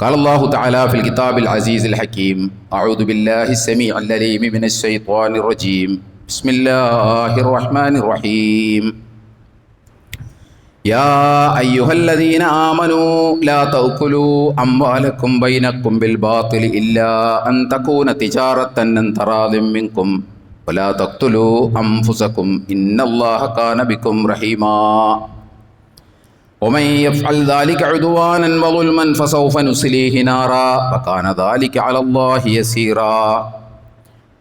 قال الله تعالى في الكتاب العزيز الحكيم أعوذ بالله السميع العليم من الشيطان الرجيم بسم الله الرحمن الرحيم يا أيها الذين آمنوا لا تأكلوا أموالكم بينكم بالباطل إلا أن تكون تجارة عن تراض منكم ولا تقتلوا أنفسكم إن الله كان بكم رحيما ومن يفعل ذلك عدوانا وظلما فسوف نصليه نارا وكان ذلك على الله يسيرا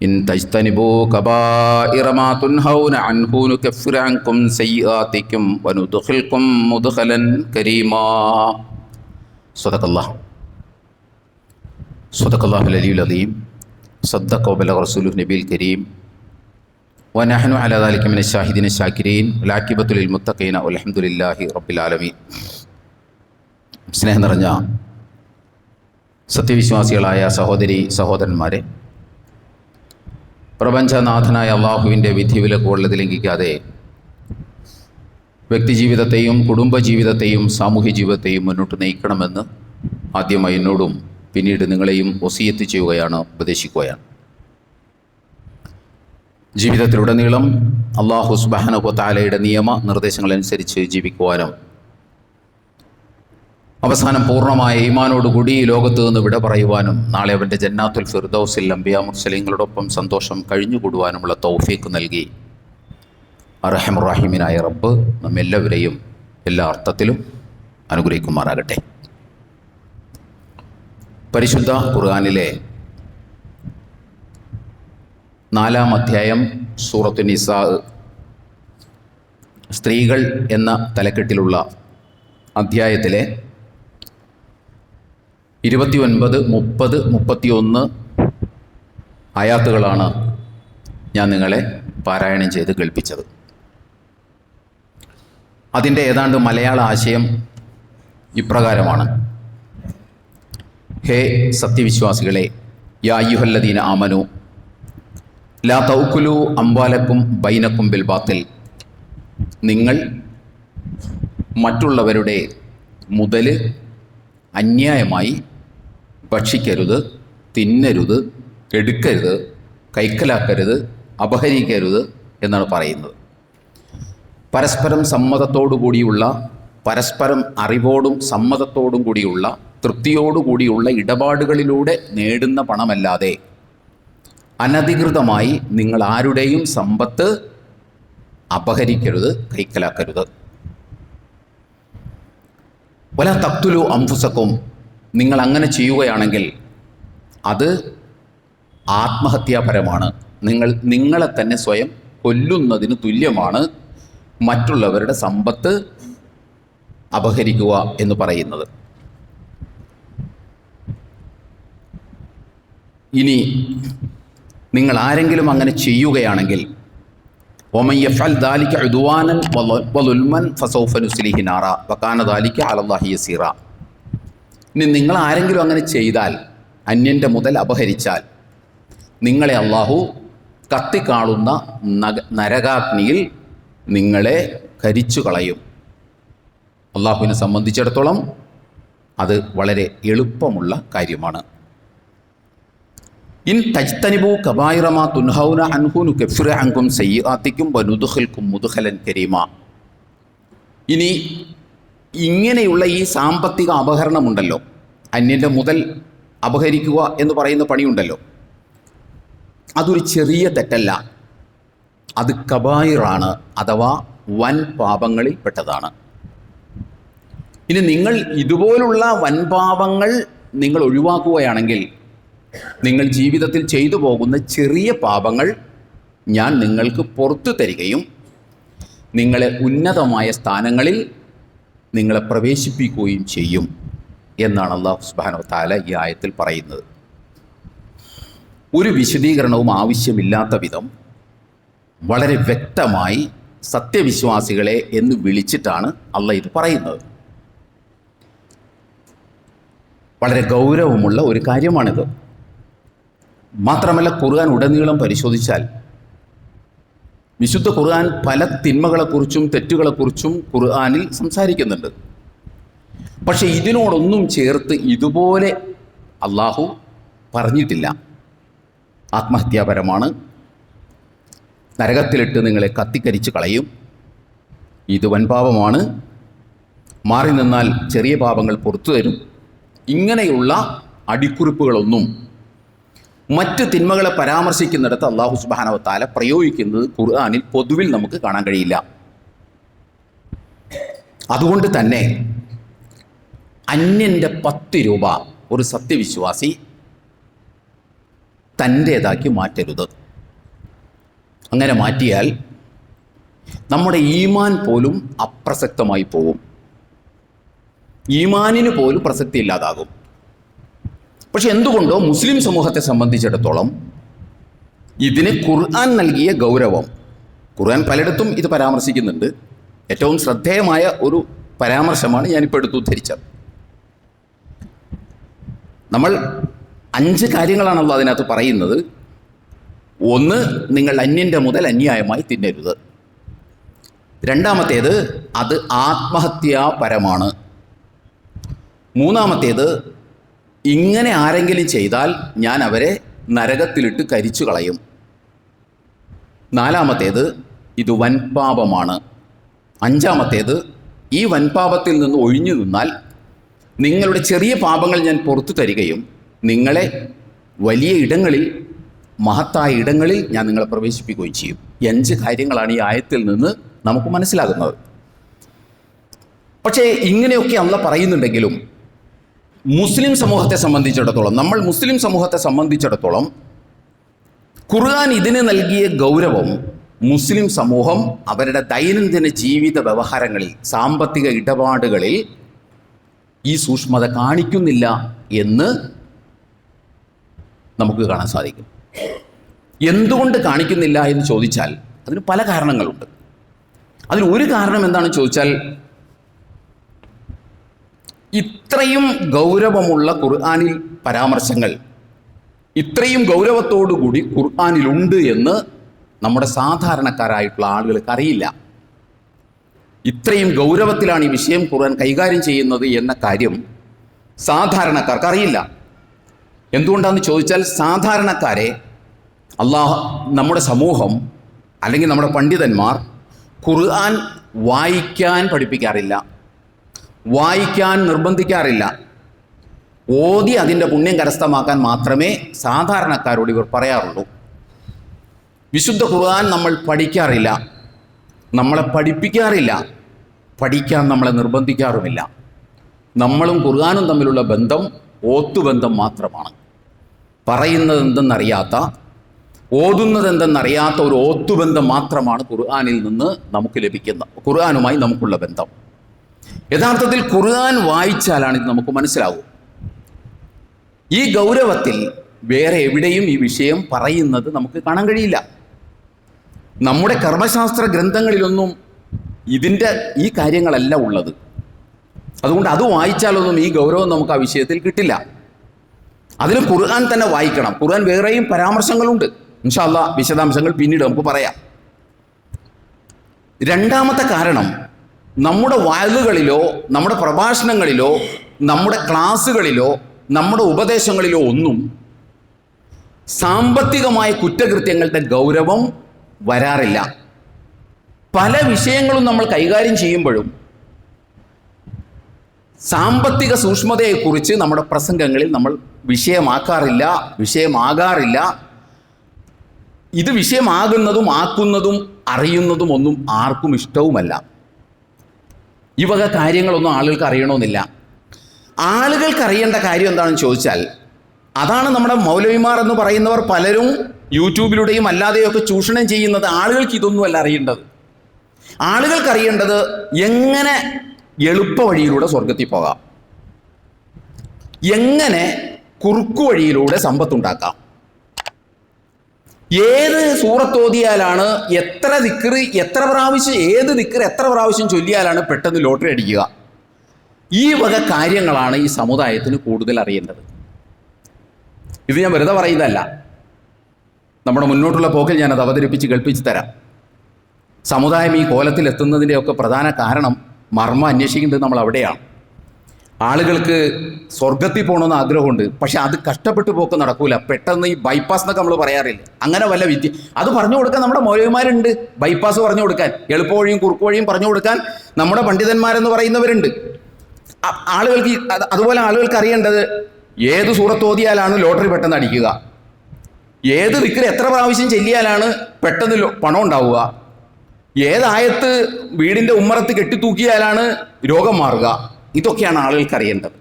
إن تجتنبوا كبائر ما تنهون عنه نكفر عنكم سيئاتكم وندخلكم مدخلا كريما صدق الله العلي العظيم صدق وبلغ رسوله النبي الكريم ونحن على ذلك من الشاهدين الشاكرين والعاقبة للمتقين والحمد لله رب العالمين. സ്നേഹം നിറഞ്ഞ സത്യവിശ്വാസികളായ സഹോദരി സഹോദരന്മാരെ, പ്രപഞ്ചനാഥനായ അള്ളാഹുവിൻ്റെ വിധിവിലക്കുള്ളത് ലംഘിക്കാതെ വ്യക്തിജീവിതത്തെയും കുടുംബജീവിതത്തെയും സാമൂഹ്യ ജീവിതത്തെയും മുന്നോട്ട് നയിക്കണമെന്ന് ആദ്യമായി എന്നോടും പിന്നീട് നിങ്ങളെയും വസിയത്ത് ചെയ്യുകയാണ്, ഉപദേശിക്കുകയാണ്. ജീവിതത്തിലുടനീളം അള്ളാഹു സുബ്ഹാനഹു വ തആലയുടെ നിയമ നിർദ്ദേശങ്ങളനുസരിച്ച് ജീവിക്കുവാനും അവസാനം പൂർണ്ണമായ ഈമാനോടുകൂടി ലോകത്ത് നിന്ന് വിട പറയുവാനും നാളെ അവൻ്റെ ജന്നാത്തുൽ ഫിർദൗസിൽ അംബിയാ മുർസലീങ്ങളോടൊപ്പം സന്തോഷം കഴിഞ്ഞുകൂടുവാനുമുള്ള തൗഫീഖ് നൽകി അർഹമർ റഹീമിനായ റബ്ബ് നമ്മെല്ലാവരെയും എല്ലാ അർത്ഥത്തിലും അനുഗ്രഹിക്കുമാറാകട്ടെ. പരിശുദ്ധ ഖുർആനിലെ 4-ാം അധ്യായം സൂറത്തു നിസാ, സ്ത്രീകൾ എന്ന തലക്കെട്ടിലുള്ള അധ്യായത്തിലെ 29, 30, 31 ആയാത്തുകളാണ് ഞാൻ നിങ്ങളെ പാരായണം ചെയ്ത് കേൾപ്പിച്ചത്. അതിൻ്റെ ഏതാണ്ട് മലയാള ആശയം ഇപ്രകാരമാണ്: ഹേ സത്യവിശ്വാസികളെ, യാ അയ്യുഹല്ലദീന ആമനു ലാ തൗക്കുലു അംവാലക്കും ബൈനക്കും ബിൽ ബാത്തിൽ, നിങ്ങൾ മറ്റുള്ളവരുടെ മുതൽ അന്യായമായി ഭക്ഷിക്കരുത്, തിന്നരുത്, എടുക്കരുത്, കൈക്കലാക്കരുത്, അപഹരിക്കരുത് എന്നാണ് പറയുന്നത്. പരസ്പരം സമ്മതത്തോടുകൂടിയുള്ള, പരസ്പരം അറിവോടും സമ്മതത്തോടും കൂടിയുള്ള, തൃപ്തിയോടുകൂടിയുള്ള ഇടപാടുകളിലൂടെ നേടുന്ന പണമല്ലാതെ അനധികൃതമായി നിങ്ങൾ ആരുടെയും സമ്പത്ത് അപഹരിക്കരുത്, കൈക്കലാക്കരുത്. വലാ തഖ്തുലു അൻഫുസക്കും, നിങ്ങൾ അങ്ങനെ ചെയ്യുകയാണെങ്കിൽ അത് ആത്മഹത്യാപരമാണ്. നിങ്ങളെ തന്നെ സ്വയം കൊല്ലുന്നതിന് തുല്യമാണ് മറ്റുള്ളവരുടെ സമ്പത്ത് അപഹരിക്കുക എന്ന് പറയുന്നത്. ഇനി നിങ്ങൾ ആരെങ്കിലും അങ്ങനെ ചെയ്യുകയാണെങ്കിൽ വമൻ യഫ്അൽ ദാലിക ഉദ്വാനൻ വളുൽമൻ ഫസൗഫ നുസ്ലിഹി നാറ വകാന ദാലിക അലല്ലാഹി യസീറ. ഇനി നിങ്ങൾ ആരെങ്കിലും അങ്ങനെ ചെയ്താൽ, അന്യൻ്റെ മുതൽ അപഹരിച്ചാൽ, നിങ്ങളെ അള്ളാഹു കത്തിക്കാളുന്ന നരകാഗ്നിയിൽ നിങ്ങളെ കരിച്ചു കളയും. അള്ളാഹുവിനെ സംബന്ധിച്ചിടത്തോളം അത് വളരെ എളുപ്പമുള്ള കാര്യമാണ്. ഇൻ തജ്തനിബു കബായിറ മാ തുൻഹൗന അൻഹു നുകഫിറ അൻകും സയ്യിആതികും വനുദ്ഖിൽകും മുദ്ഖലൻ കരീമ. ഇനി ഇങ്ങനെയുള്ള ഈ സാമ്പത്തിക അപഹരണമുണ്ടല്ലോ, അന്യൻ്റെ മുതൽ അപഹരിക്കുക എന്ന് പറയുന്ന പണിയുണ്ടല്ലോ, അതൊരു ചെറിയ തെറ്റല്ല, അത് കബായിറാണ്, അഥവാ വൻ പാപങ്ങളിൽ പെട്ടതാണ്. ഇനി നിങ്ങൾ ഇതുപോലുള്ള വൻപാപങ്ങൾ നിങ്ങൾ ഒഴിവാക്കുകയാണെങ്കിൽ നിങ്ങൾ ജീവിതത്തിൽ ചെയ്തു പോകുന്ന ചെറിയ പാപങ്ങൾ ഞാൻ നിങ്ങൾക്ക് പുറത്തു തരികയും നിങ്ങളെ ഉന്നതമായ സ്ഥാനങ്ങളിൽ നിങ്ങളെ പ്രവേശിപ്പിക്കുകയും ചെയ്യും എന്നാണ് അല്ലാഹു സുബ്ഹാനഹു വ തആല ഈ ആയത്തിൽ പറയുന്നത്. ഒരു വിശദീകരണവും ആവശ്യമില്ലാത്ത വിധം വളരെ വ്യക്തമായി സത്യവിശ്വാസികളെ എന്ന് വിളിച്ചിട്ടാണ് അള്ളാഹ് ഇത് പറയുന്നത്. വളരെ ഗൗരവമുള്ള ഒരു കാര്യമാണിത്. മാത്രമല്ല, ഖുർആൻ ഉടനീളം പരിശോധിച്ചാൽ വിശുദ്ധ ഖുർആൻ പല തിന്മകളെക്കുറിച്ചും തെറ്റുകളെക്കുറിച്ചും ഖുർആനിൽ സംസാരിക്കുന്നുണ്ട്. പക്ഷെ ഇതിനോടൊന്നും ചേർത്ത് ഇതുപോലെ അള്ളാഹു പറഞ്ഞിട്ടില്ല. ആത്മഹത്യാപരമാണ്, നരകത്തിലിട്ട് നിങ്ങളെ കത്തിക്കരിച്ച് കളയും, ഇത് വൻപാപമാണ്, മാറി നിന്നാൽ ചെറിയ പാപങ്ങൾ പുറത്തു തരും, ഇങ്ങനെയുള്ള അടിക്കുറിപ്പുകളൊന്നും മറ്റ് തിന്മകളെ പരാമർശിക്കുന്നിടത്ത് അള്ളാഹു സുബ്ഹാനഹു വ തആല പ്രയോഗിക്കുന്നത് ഖുർആനിൽ പൊതുവിൽ നമുക്ക് കാണാൻ കഴിയില്ല. അതുകൊണ്ട് തന്നെ അന്യൻ്റെ 10 രൂപ ഒരു സത്യവിശ്വാസി തൻ്റേതാക്കി മാറ്റരുത്. അങ്ങനെ മാറ്റിയാൽ നമ്മുടെ ഈമാൻ പോലും അപ്രസക്തമായി പോകും, ഈമാനിന് പോലും പ്രസക്തി ഇല്ലാതാകും. പക്ഷെ എന്തുകൊണ്ടോ മുസ്ലിം സമൂഹത്തെ സംബന്ധിച്ചിടത്തോളം ഇതിന് ഖുർആൻ നൽകിയ ഗൗരവം, ഖുർആൻ പലയിടത്തും ഇത് പരാമർശിക്കുന്നുണ്ട്, ഏറ്റവും ശ്രദ്ധേയമായ ഒരു പരാമർശമാണ് ഞാനിപ്പോൾ എടുത്ത് ഉദ്ധരിച്ചത്. നമ്മൾ 5 കാര്യങ്ങളാണല്ലോ അതിനകത്ത് പറയുന്നത്. ഒന്ന്, നിങ്ങൾ അന്യൻ്റെ മുതൽ അന്യായമായി തിന്നരുത്. രണ്ടാമത്തേത്, അത് ആത്മഹത്യാപരമാണ്. മൂന്നാമത്തേത്, ഇങ്ങനെ ആരെങ്കിലും ചെയ്താൽ ഞാൻ അവരെ നരകത്തിലിട്ട് കരിച്ചു കളയും. നാലാമത്തേത്, ഇത് വൻപാപമാണ്. അഞ്ചാമത്തേത്, ഈ വൻപാപത്തിൽ നിന്ന് ഒഴിഞ്ഞു നിന്നാൽ നിങ്ങളുടെ ചെറിയ പാപങ്ങൾ ഞാൻ പുറത്തു തരികയും നിങ്ങളെ വലിയ ഇടങ്ങളിൽ, മഹത്തായ ഇടങ്ങളിൽ ഞാൻ നിങ്ങളെ പ്രവേശിപ്പിക്കുകയും ചെയ്യും. 5 കാര്യങ്ങളാണ് ഈ ആയത്തിൽ നിന്ന് നമുക്ക് മനസ്സിലാകുന്നത്. പക്ഷേ ഇങ്ങനെയൊക്കെ അള്ളാഹ് പറയുന്നുണ്ടെങ്കിലും മുസ്ലിം സമൂഹത്തെ സംബന്ധിച്ചിടത്തോളം, നമ്മൾ മുസ്ലിം സമൂഹത്തെ സംബന്ധിച്ചിടത്തോളം ഖുർആൻ ഇതിന് നൽകിയ ഗൗരവം മുസ്ലിം സമൂഹം അവരുടെ ദൈനംദിന ജീവിത വ്യവഹാരങ്ങളിൽ, സാമ്പത്തിക ഇടപാടുകളിൽ ഈ സൂക്ഷ്മത കാണിക്കുന്നില്ല എന്ന് നമുക്ക് കാണാൻ സാധിക്കും. എന്തുകൊണ്ട് കാണിക്കുന്നില്ല എന്ന് ചോദിച്ചാൽ അതിന് പല കാരണങ്ങളുണ്ട്. അതിന് ഒരു കാരണം എന്താണെന്ന് ചോദിച്ചാൽ, ഇത്രയും ഗൗരവമുള്ള ഖുർആനിൽ പരാമർശങ്ങൾ ഇത്രയും ഗൗരവത്തോടുകൂടി ഖുർആനിലുണ്ട് എന്ന് നമ്മുടെ സാധാരണക്കാരായിട്ടുള്ള ആളുകൾക്ക് അറിയില്ല. ഇത്രയും ഗൗരവത്തിലാണ് ഈ വിഷയം ഖുർആൻ കൈകാര്യം ചെയ്യുന്നത് എന്ന കാര്യം സാധാരണക്കാർക്ക് അറിയില്ല. എന്തുകൊണ്ടാണെന്ന് ചോദിച്ചാൽ, സാധാരണക്കാരെ നമ്മുടെ സമൂഹം അല്ലെങ്കിൽ നമ്മുടെ പണ്ഡിതന്മാർ ഖുർആൻ വായിക്കാൻ പഠിപ്പിക്കാറില്ല, വായിക്കാൻ നിർബന്ധിക്കാറില്ല. ഓതി അതിൻ്റെ പുണ്യം കരസ്ഥമാക്കാൻ മാത്രമേ സാധാരണക്കാരോട് ഇവർ പറയാറുള്ളൂ. വിശുദ്ധ ഖുർആൻ നമ്മൾ പഠിക്കാറില്ല, നമ്മളെ പഠിപ്പിക്കാറില്ല, പഠിക്കാൻ നമ്മളെ നിർബന്ധിക്കാറുമില്ല. നമ്മളും ഖുർആനും തമ്മിലുള്ള ബന്ധം ഓത്തുബന്ധം മാത്രമാണ്. പറയുന്നത് എന്തെന്നറിയാത്ത, ഓതുന്നത് എന്തെന്നറിയാത്ത ഒരു ഓത്തുബന്ധം മാത്രമാണ് ഖുർആനിൽ നിന്ന് നമുക്ക് ലഭിക്കുന്നത്, ഖുർആനുമായി നമുക്കുള്ള ബന്ധം. യഥാർത്ഥത്തിൽ ഖുർആൻ വായിച്ചാലാണ് ഇത് നമുക്ക് മനസ്സിലാവും. ഈ ഗൗരവത്തിൽ വേറെ എവിടെയും ഈ വിഷയം പറയുന്നത് നമുക്ക് കാണാൻ കഴിയില്ല. നമ്മുടെ കർമ്മശാസ്ത്ര ഗ്രന്ഥങ്ങളിലൊന്നും ഈ കാര്യങ്ങളല്ല ഉള്ളത്. അതുകൊണ്ട് അത് വായിച്ചാലൊന്നും ഈ ഗൗരവം നമുക്ക് ആ വിഷയത്തിൽ കിട്ടില്ല. അതിന് ഖുർആൻ തന്നെ വായിക്കണം. ഖുർആൻ വേറെയും പരാമർശങ്ങളുണ്ട്, ഇൻഷാ അല്ലാഹ് വിശദാംശങ്ങൾ പിന്നീട് നമുക്ക് പറയാം. രണ്ടാമത്തെ കാരണം, നമ്മുടെ വയലുകളിലോ നമ്മുടെ പ്രഭാഷണങ്ങളിലോ നമ്മുടെ ക്ലാസ്സുകളിലോ നമ്മുടെ ഉപദേശങ്ങളിലോ ഒന്നും സാമ്പത്തികമായ കുറ്റകൃത്യങ്ങളുടെ ഗൗരവം വരാറില്ല. പല വിഷയങ്ങളും നമ്മൾ കൈകാര്യം ചെയ്യുമ്പോഴും സാമ്പത്തിക സൂക്ഷ്മതയെക്കുറിച്ച് നമ്മുടെ പ്രസംഗങ്ങളിൽ നമ്മൾ വിഷയമാകാറില്ല. ഇത് വിഷയമാകുന്നതും ആക്കുന്നതും അറിയുന്നതും ഒന്നും ആർക്കും ഇഷ്ടവുമല്ല. ഈ വക കാര്യങ്ങളൊന്നും ആളുകൾക്ക് അറിയണമെന്നില്ല. ആളുകൾക്ക് അറിയേണ്ട കാര്യം എന്താണെന്ന് ചോദിച്ചാൽ, അതാണ് നമ്മുടെ മൗലവിമാർ എന്ന് പറയുന്നവർ പലരും യൂട്യൂബിലൂടെയും അല്ലാതെയൊക്കെ ചൂഷണം ചെയ്യുന്നത്. ആളുകൾക്ക് ഇതൊന്നുമല്ല അറിയേണ്ടത്. ആളുകൾക്ക് അറിയേണ്ടത് എങ്ങനെ എളുപ്പ വഴിയിലൂടെ സ്വർഗത്തിൽ പോകാം, എങ്ങനെ കുറുക്കു വഴിയിലൂടെ സമ്പത്തുണ്ടാക്കാം, ഏത് സൂറത്തോതിയാലാണ് എത്ര ദിക്റ് എത്ര പ്രാവശ്യം ചൊല്ലിയാലാണ് പെട്ടെന്ന് ലോട്ടറി അടിക്കുക. ഈ വക കാര്യങ്ങളാണ് ഈ സമുദായത്തിന് കൂടുതൽ അറിയേണ്ടത്. ഇത് ഞാൻ വെറുതെ പറയുന്നതല്ല, നമ്മുടെ മുന്നോട്ടുള്ള പോക്കിൽ ഞാനത് അവതരിപ്പിച്ച് കേൾപ്പിച്ച് തരാം. സമുദായം ഈ കോലത്തിൽ എത്തുന്നതിൻ്റെയൊക്കെ പ്രധാന കാരണം, മർമ്മം അന്വേഷിക്കേണ്ടത് നമ്മൾ അവിടെയാണ്. ആളുകൾക്ക് സ്വർഗത്തിൽ പോകണമെന്ന് ആഗ്രഹമുണ്ട്, പക്ഷെ അത് കഷ്ടപ്പെട്ട് പോക്ക് നടക്കൂല. പെട്ടെന്ന് ഈ ബൈപ്പാസ് എന്നൊക്കെ നമ്മൾ പറയാറില്ല, അങ്ങനെ വല്ല വിദ്യ അത് പറഞ്ഞു കൊടുക്കാൻ നമ്മുടെ മൗലവിമാരുണ്ട്. ബൈപ്പാസ് പറഞ്ഞു കൊടുക്കാൻ, എളുപ്പവഴിയും കുറുക്കു വഴിയും പറഞ്ഞു കൊടുക്കാൻ നമ്മുടെ പണ്ഡിതന്മാരെന്ന് പറയുന്നവരുണ്ട്. ആളുകൾക്ക് അതുപോലെ ആളുകൾക്ക് അറിയേണ്ടത് ഏത് സൂറത്ത് ഓതിയാലാണ് ലോട്ടറി പെട്ടെന്ന് അടിക്കുക, ഏത് ദിക്ർ എത്ര പ്രാവശ്യം ചെല്ലിയാലാണ് പെട്ടെന്ന് പണം ഉണ്ടാവുക, ഏതായത്ത് വീടിൻ്റെ ഉമ്മറത്ത് കെട്ടിത്തൂക്കിയാലാണ് രോഗം മാറുക, ഇതൊക്കെയാണ് ആളുകൾക്ക് അറിയേണ്ടത്.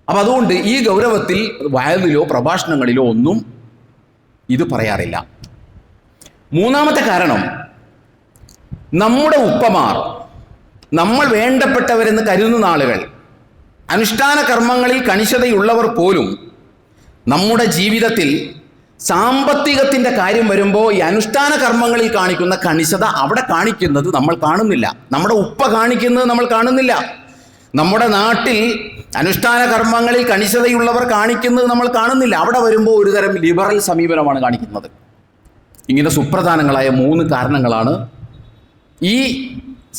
അപ്പം അതുകൊണ്ട് ഈ ഗൗരവത്തിൽ വയലിലോ പ്രഭാഷണങ്ങളിലോ ഒന്നും ഇത് പറയാറില്ല. മൂന്നാമത്തെ കാരണം, നമ്മുടെ ഉപ്പമാർ, നമ്മൾ വേണ്ടപ്പെട്ടവരെന്ന് കരുതുന്ന ആളുകൾ, അനുഷ്ഠാന കർമ്മങ്ങളിൽ കണിശതയുള്ളവർ പോലും നമ്മുടെ ജീവിതത്തിൽ സാമ്പത്തികത്തിൻ്റെ കാര്യം വരുമ്പോൾ ഈ അനുഷ്ഠാന കർമ്മങ്ങളിൽ കാണിക്കുന്ന കണിശത അവിടെ കാണിക്കുന്നത് നമ്മൾ കാണുന്നില്ല. നമ്മുടെ ഉപ്പ കാണിക്കുന്നത് നമ്മൾ കാണുന്നില്ല. നമ്മുടെ നാട്ടിൽ അനുഷ്ഠാന കർമ്മങ്ങളിൽ കണിശതയുള്ളവർ കാണിക്കുന്നത് നമ്മൾ കാണുന്നില്ല. അവിടെ വരുമ്പോൾ ഒരുതരം ലിബറൽ സമീപനമാണ് കാണിക്കുന്നത്. ഇങ്ങനെ സുപ്രധാനങ്ങളായ 3 കാരണങ്ങളാണ് ഈ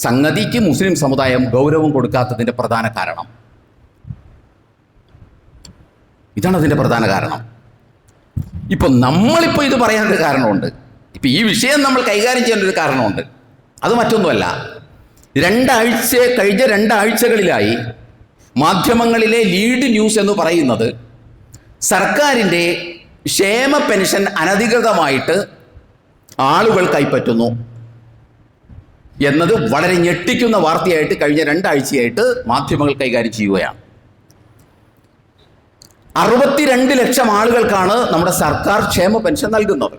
സംഗതിക്ക് മുസ്ലിം സമുദായം ഗൗരവം കൊടുക്കാത്തതിൻ്റെ പ്രധാന കാരണം. ഇതാണ് അതിൻ്റെ പ്രധാന കാരണം. ഇപ്പം നമ്മളിപ്പോൾ ഇത് പറയാനൊരു കാരണമുണ്ട്. ഇപ്പം ഈ വിഷയം നമ്മൾ കൈകാര്യം ചെയ്യേണ്ട ഒരു കാരണമുണ്ട്. അത് മറ്റൊന്നുമല്ല, കഴിഞ്ഞ 2 ആഴ്ചകളിലായി മാധ്യമങ്ങളിലെ ലീഡ് ന്യൂസ് എന്ന് പറയുന്നത് സർക്കാരിൻ്റെ ക്ഷേമ പെൻഷൻ അനധികൃതമായിട്ട് ആളുകൾ കൈപ്പറ്റുന്നു എന്നത് വളരെ ഞെട്ടിക്കുന്ന വാർത്തയായിട്ട് കഴിഞ്ഞ 2 ആഴ്ചയായിട്ട് മാധ്യമങ്ങൾ കൈകാര്യം ചെയ്യുകയാണ്. 62 ലക്ഷം ആളുകൾക്കാണ് നമ്മുടെ സർക്കാർ ക്ഷേമ പെൻഷൻ നൽകുന്നത്.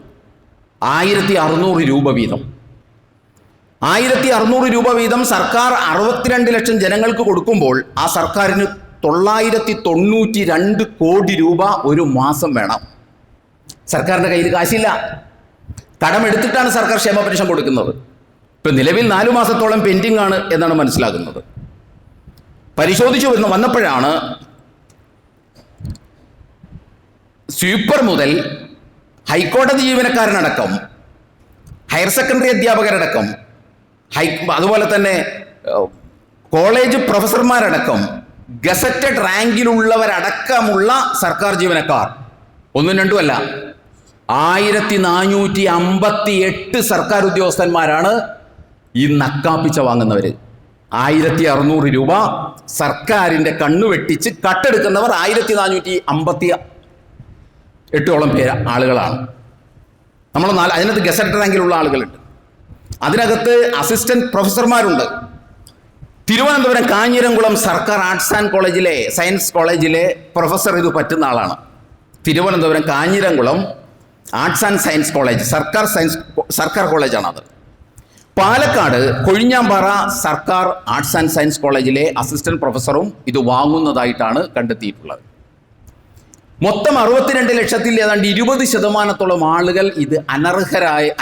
1600 രൂപ വീതം. 1600 രൂപ വീതം സർക്കാർ 62 ലക്ഷം ജനങ്ങൾക്ക് കൊടുക്കുമ്പോൾ ആ സർക്കാരിന് 992 കോടി രൂപ ഒരു മാസം വേണം. സർക്കാരിൻ്റെ കയ്യിൽ കാശില്ല, കടമെടുത്തിട്ടാണ് സർക്കാർ ക്ഷേമ പെൻഷൻ കൊടുക്കുന്നത്. ഇപ്പം നിലവിൽ 4 മാസത്തോളം പെൻഡിങ് ആണ് എന്നാണ് മനസ്സിലാകുന്നത്. പരിശോധിച്ചു വന്നപ്പോഴാണ് സ്വീപ്പർ മുതൽ ഹൈക്കോടതി ജീവനക്കാരനടക്കം, ഹയർ സെക്കൻഡറി അധ്യാപകരടക്കം, അതുപോലെ തന്നെ കോളേജ് പ്രൊഫസർമാരടക്കം, ഗസറ്റഡ് റാങ്കിലുള്ളവരടക്കമുള്ള സർക്കാർ ജീവനക്കാർ, 1ഉം 2ഉം അല്ല, 1458 സർക്കാർ ഉദ്യോഗസ്ഥന്മാരാണ് ഈ നക്കാപ്പിച്ച വാങ്ങുന്നവർ. 1600 രൂപ സർക്കാരിൻ്റെ കണ്ണു വെട്ടിച്ച് കട്ടെടുക്കുന്നവർ 1458 പേര് ആളുകളാണ്. അതിനകത്ത് ഗസറ്റഡ് റാങ്കിലുള്ള ആളുകളുണ്ട്, അതിനകത്ത് അസിസ്റ്റന്റ് പ്രൊഫസർമാരുണ്ട്. തിരുവനന്തപുരം കാഞ്ഞിരംകുളം സർക്കാർ ആർട്സ് ആൻഡ് കോളേജിലെ സയൻസ് കോളേജിലെ പ്രൊഫസർ ഇത് പറ്റുന്ന ആളാണ്. Thiruvananthapuram Kanjiramkulam arts and science college സർക്കാർ കോളേജാണത്. പാലക്കാട് കൊഴിഞ്ഞാമ്പാറ സർക്കാർ ആർട്സ് ആൻഡ് സയൻസ് കോളേജിലെ അസിസ്റ്റന്റ് പ്രൊഫസറും ഇത് വാങ്ങുന്നതായിട്ടാണ് കണ്ടെത്തിയിട്ടുള്ളത്. മൊത്തം 62 ലക്ഷത്തിൽ ഏതാണ്ട് 20% ആളുകൾ ഇത്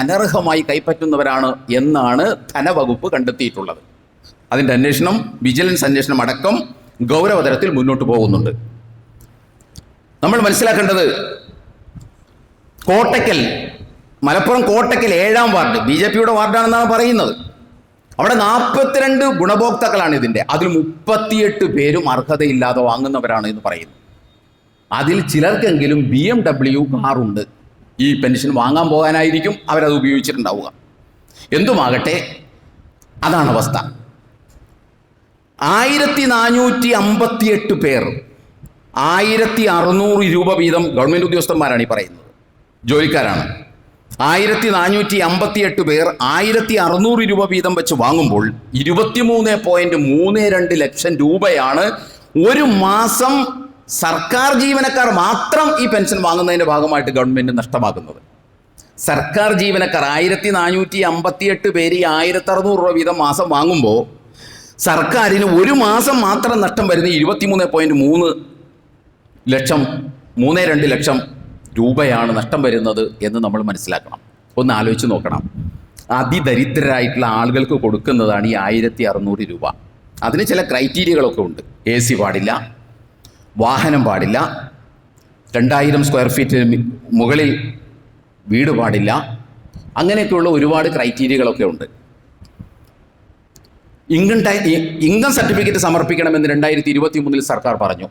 അനർഹമായി കൈപ്പറ്റുന്നവരാണ് എന്നാണ് ധനവകുപ്പ് കണ്ടെത്തിയിട്ടുള്ളത്. അതിൻ്റെ അന്വേഷണം, വിജിലൻസ് അന്വേഷണം അടക്കം ഗൗരവതരത്തിൽ മുന്നോട്ട് പോകുന്നുണ്ട്. നമ്മൾ മനസ്സിലാക്കേണ്ടത്, മലപ്പുറം കോട്ടക്കൽ 7ാം വാർഡ് BJPയുടെ വാർഡാണെന്നാണ് പറയുന്നത്. അവിടെ 42 ഗുണഭോക്താക്കളാണ് ഇതിൻ്റെ. അതിൽ 38 പേരും അർഹതയില്ലാതെ വാങ്ങുന്നവരാണ് എന്ന് പറയുന്നു. അതിൽ ചിലർക്കെങ്കിലും BMW കാറുണ്ട്. ഈ പെൻഷൻ വാങ്ങാൻ പോകാനായിരിക്കും അവരത് ഉപയോഗിച്ചിട്ടുണ്ടാവുക. എന്തുമാകട്ടെ, അതാണ് അവസ്ഥ. 1458 പേർ 1600 രൂപ വീതം ഗവൺമെൻറ് ഉദ്യോഗസ്ഥന്മാരാണ് ഈ പറയുന്നത്, ജോലിക്കാരാണ്. 1458 പേർ 1600 രൂപ വീതം വെച്ച് വാങ്ങുമ്പോൾ 23.32 ലക്ഷം രൂപയാണ് ഒരു മാസം സർക്കാർ ജീവനക്കാർ മാത്രം ഈ പെൻഷൻ വാങ്ങുന്നതിൻ്റെ ഭാഗമായിട്ട് ഗവൺമെൻറ് നഷ്ടമാക്കുന്നത്. സർക്കാർ ജീവനക്കാർ 1458 പേര് 1600 രൂപ വീതം മാസം വാങ്ങുമ്പോൾ സർക്കാരിന് ഒരു മാസം മാത്രം നഷ്ടം വരുന്ന 23.32 ലക്ഷം രൂപയാണ് നഷ്ടം വരുന്നത് എന്ന് നമ്മൾ മനസ്സിലാക്കണം. ഒന്ന് ആലോചിച്ച് നോക്കണം. അതിദരിദ്രരായിട്ടുള്ള ആളുകൾക്ക് കൊടുക്കുന്നതാണ് ഈ 1600 രൂപ. അതിന് ചില ക്രൈറ്റീരിയകളൊക്കെ ഉണ്ട്. AC പാടില്ല, വാഹനം പാടില്ല, 2000 സ്ക്വയർ ഫീറ്റിന് മുകളിൽ വീട് പാടില്ല, അങ്ങനെയൊക്കെയുള്ള ഒരുപാട് ക്രൈറ്റീരിയകളൊക്കെ ഉണ്ട്. ഇൻകം സർട്ടിഫിക്കറ്റ് സമർപ്പിക്കണമെന്ന് 2023 സർക്കാർ പറഞ്ഞു.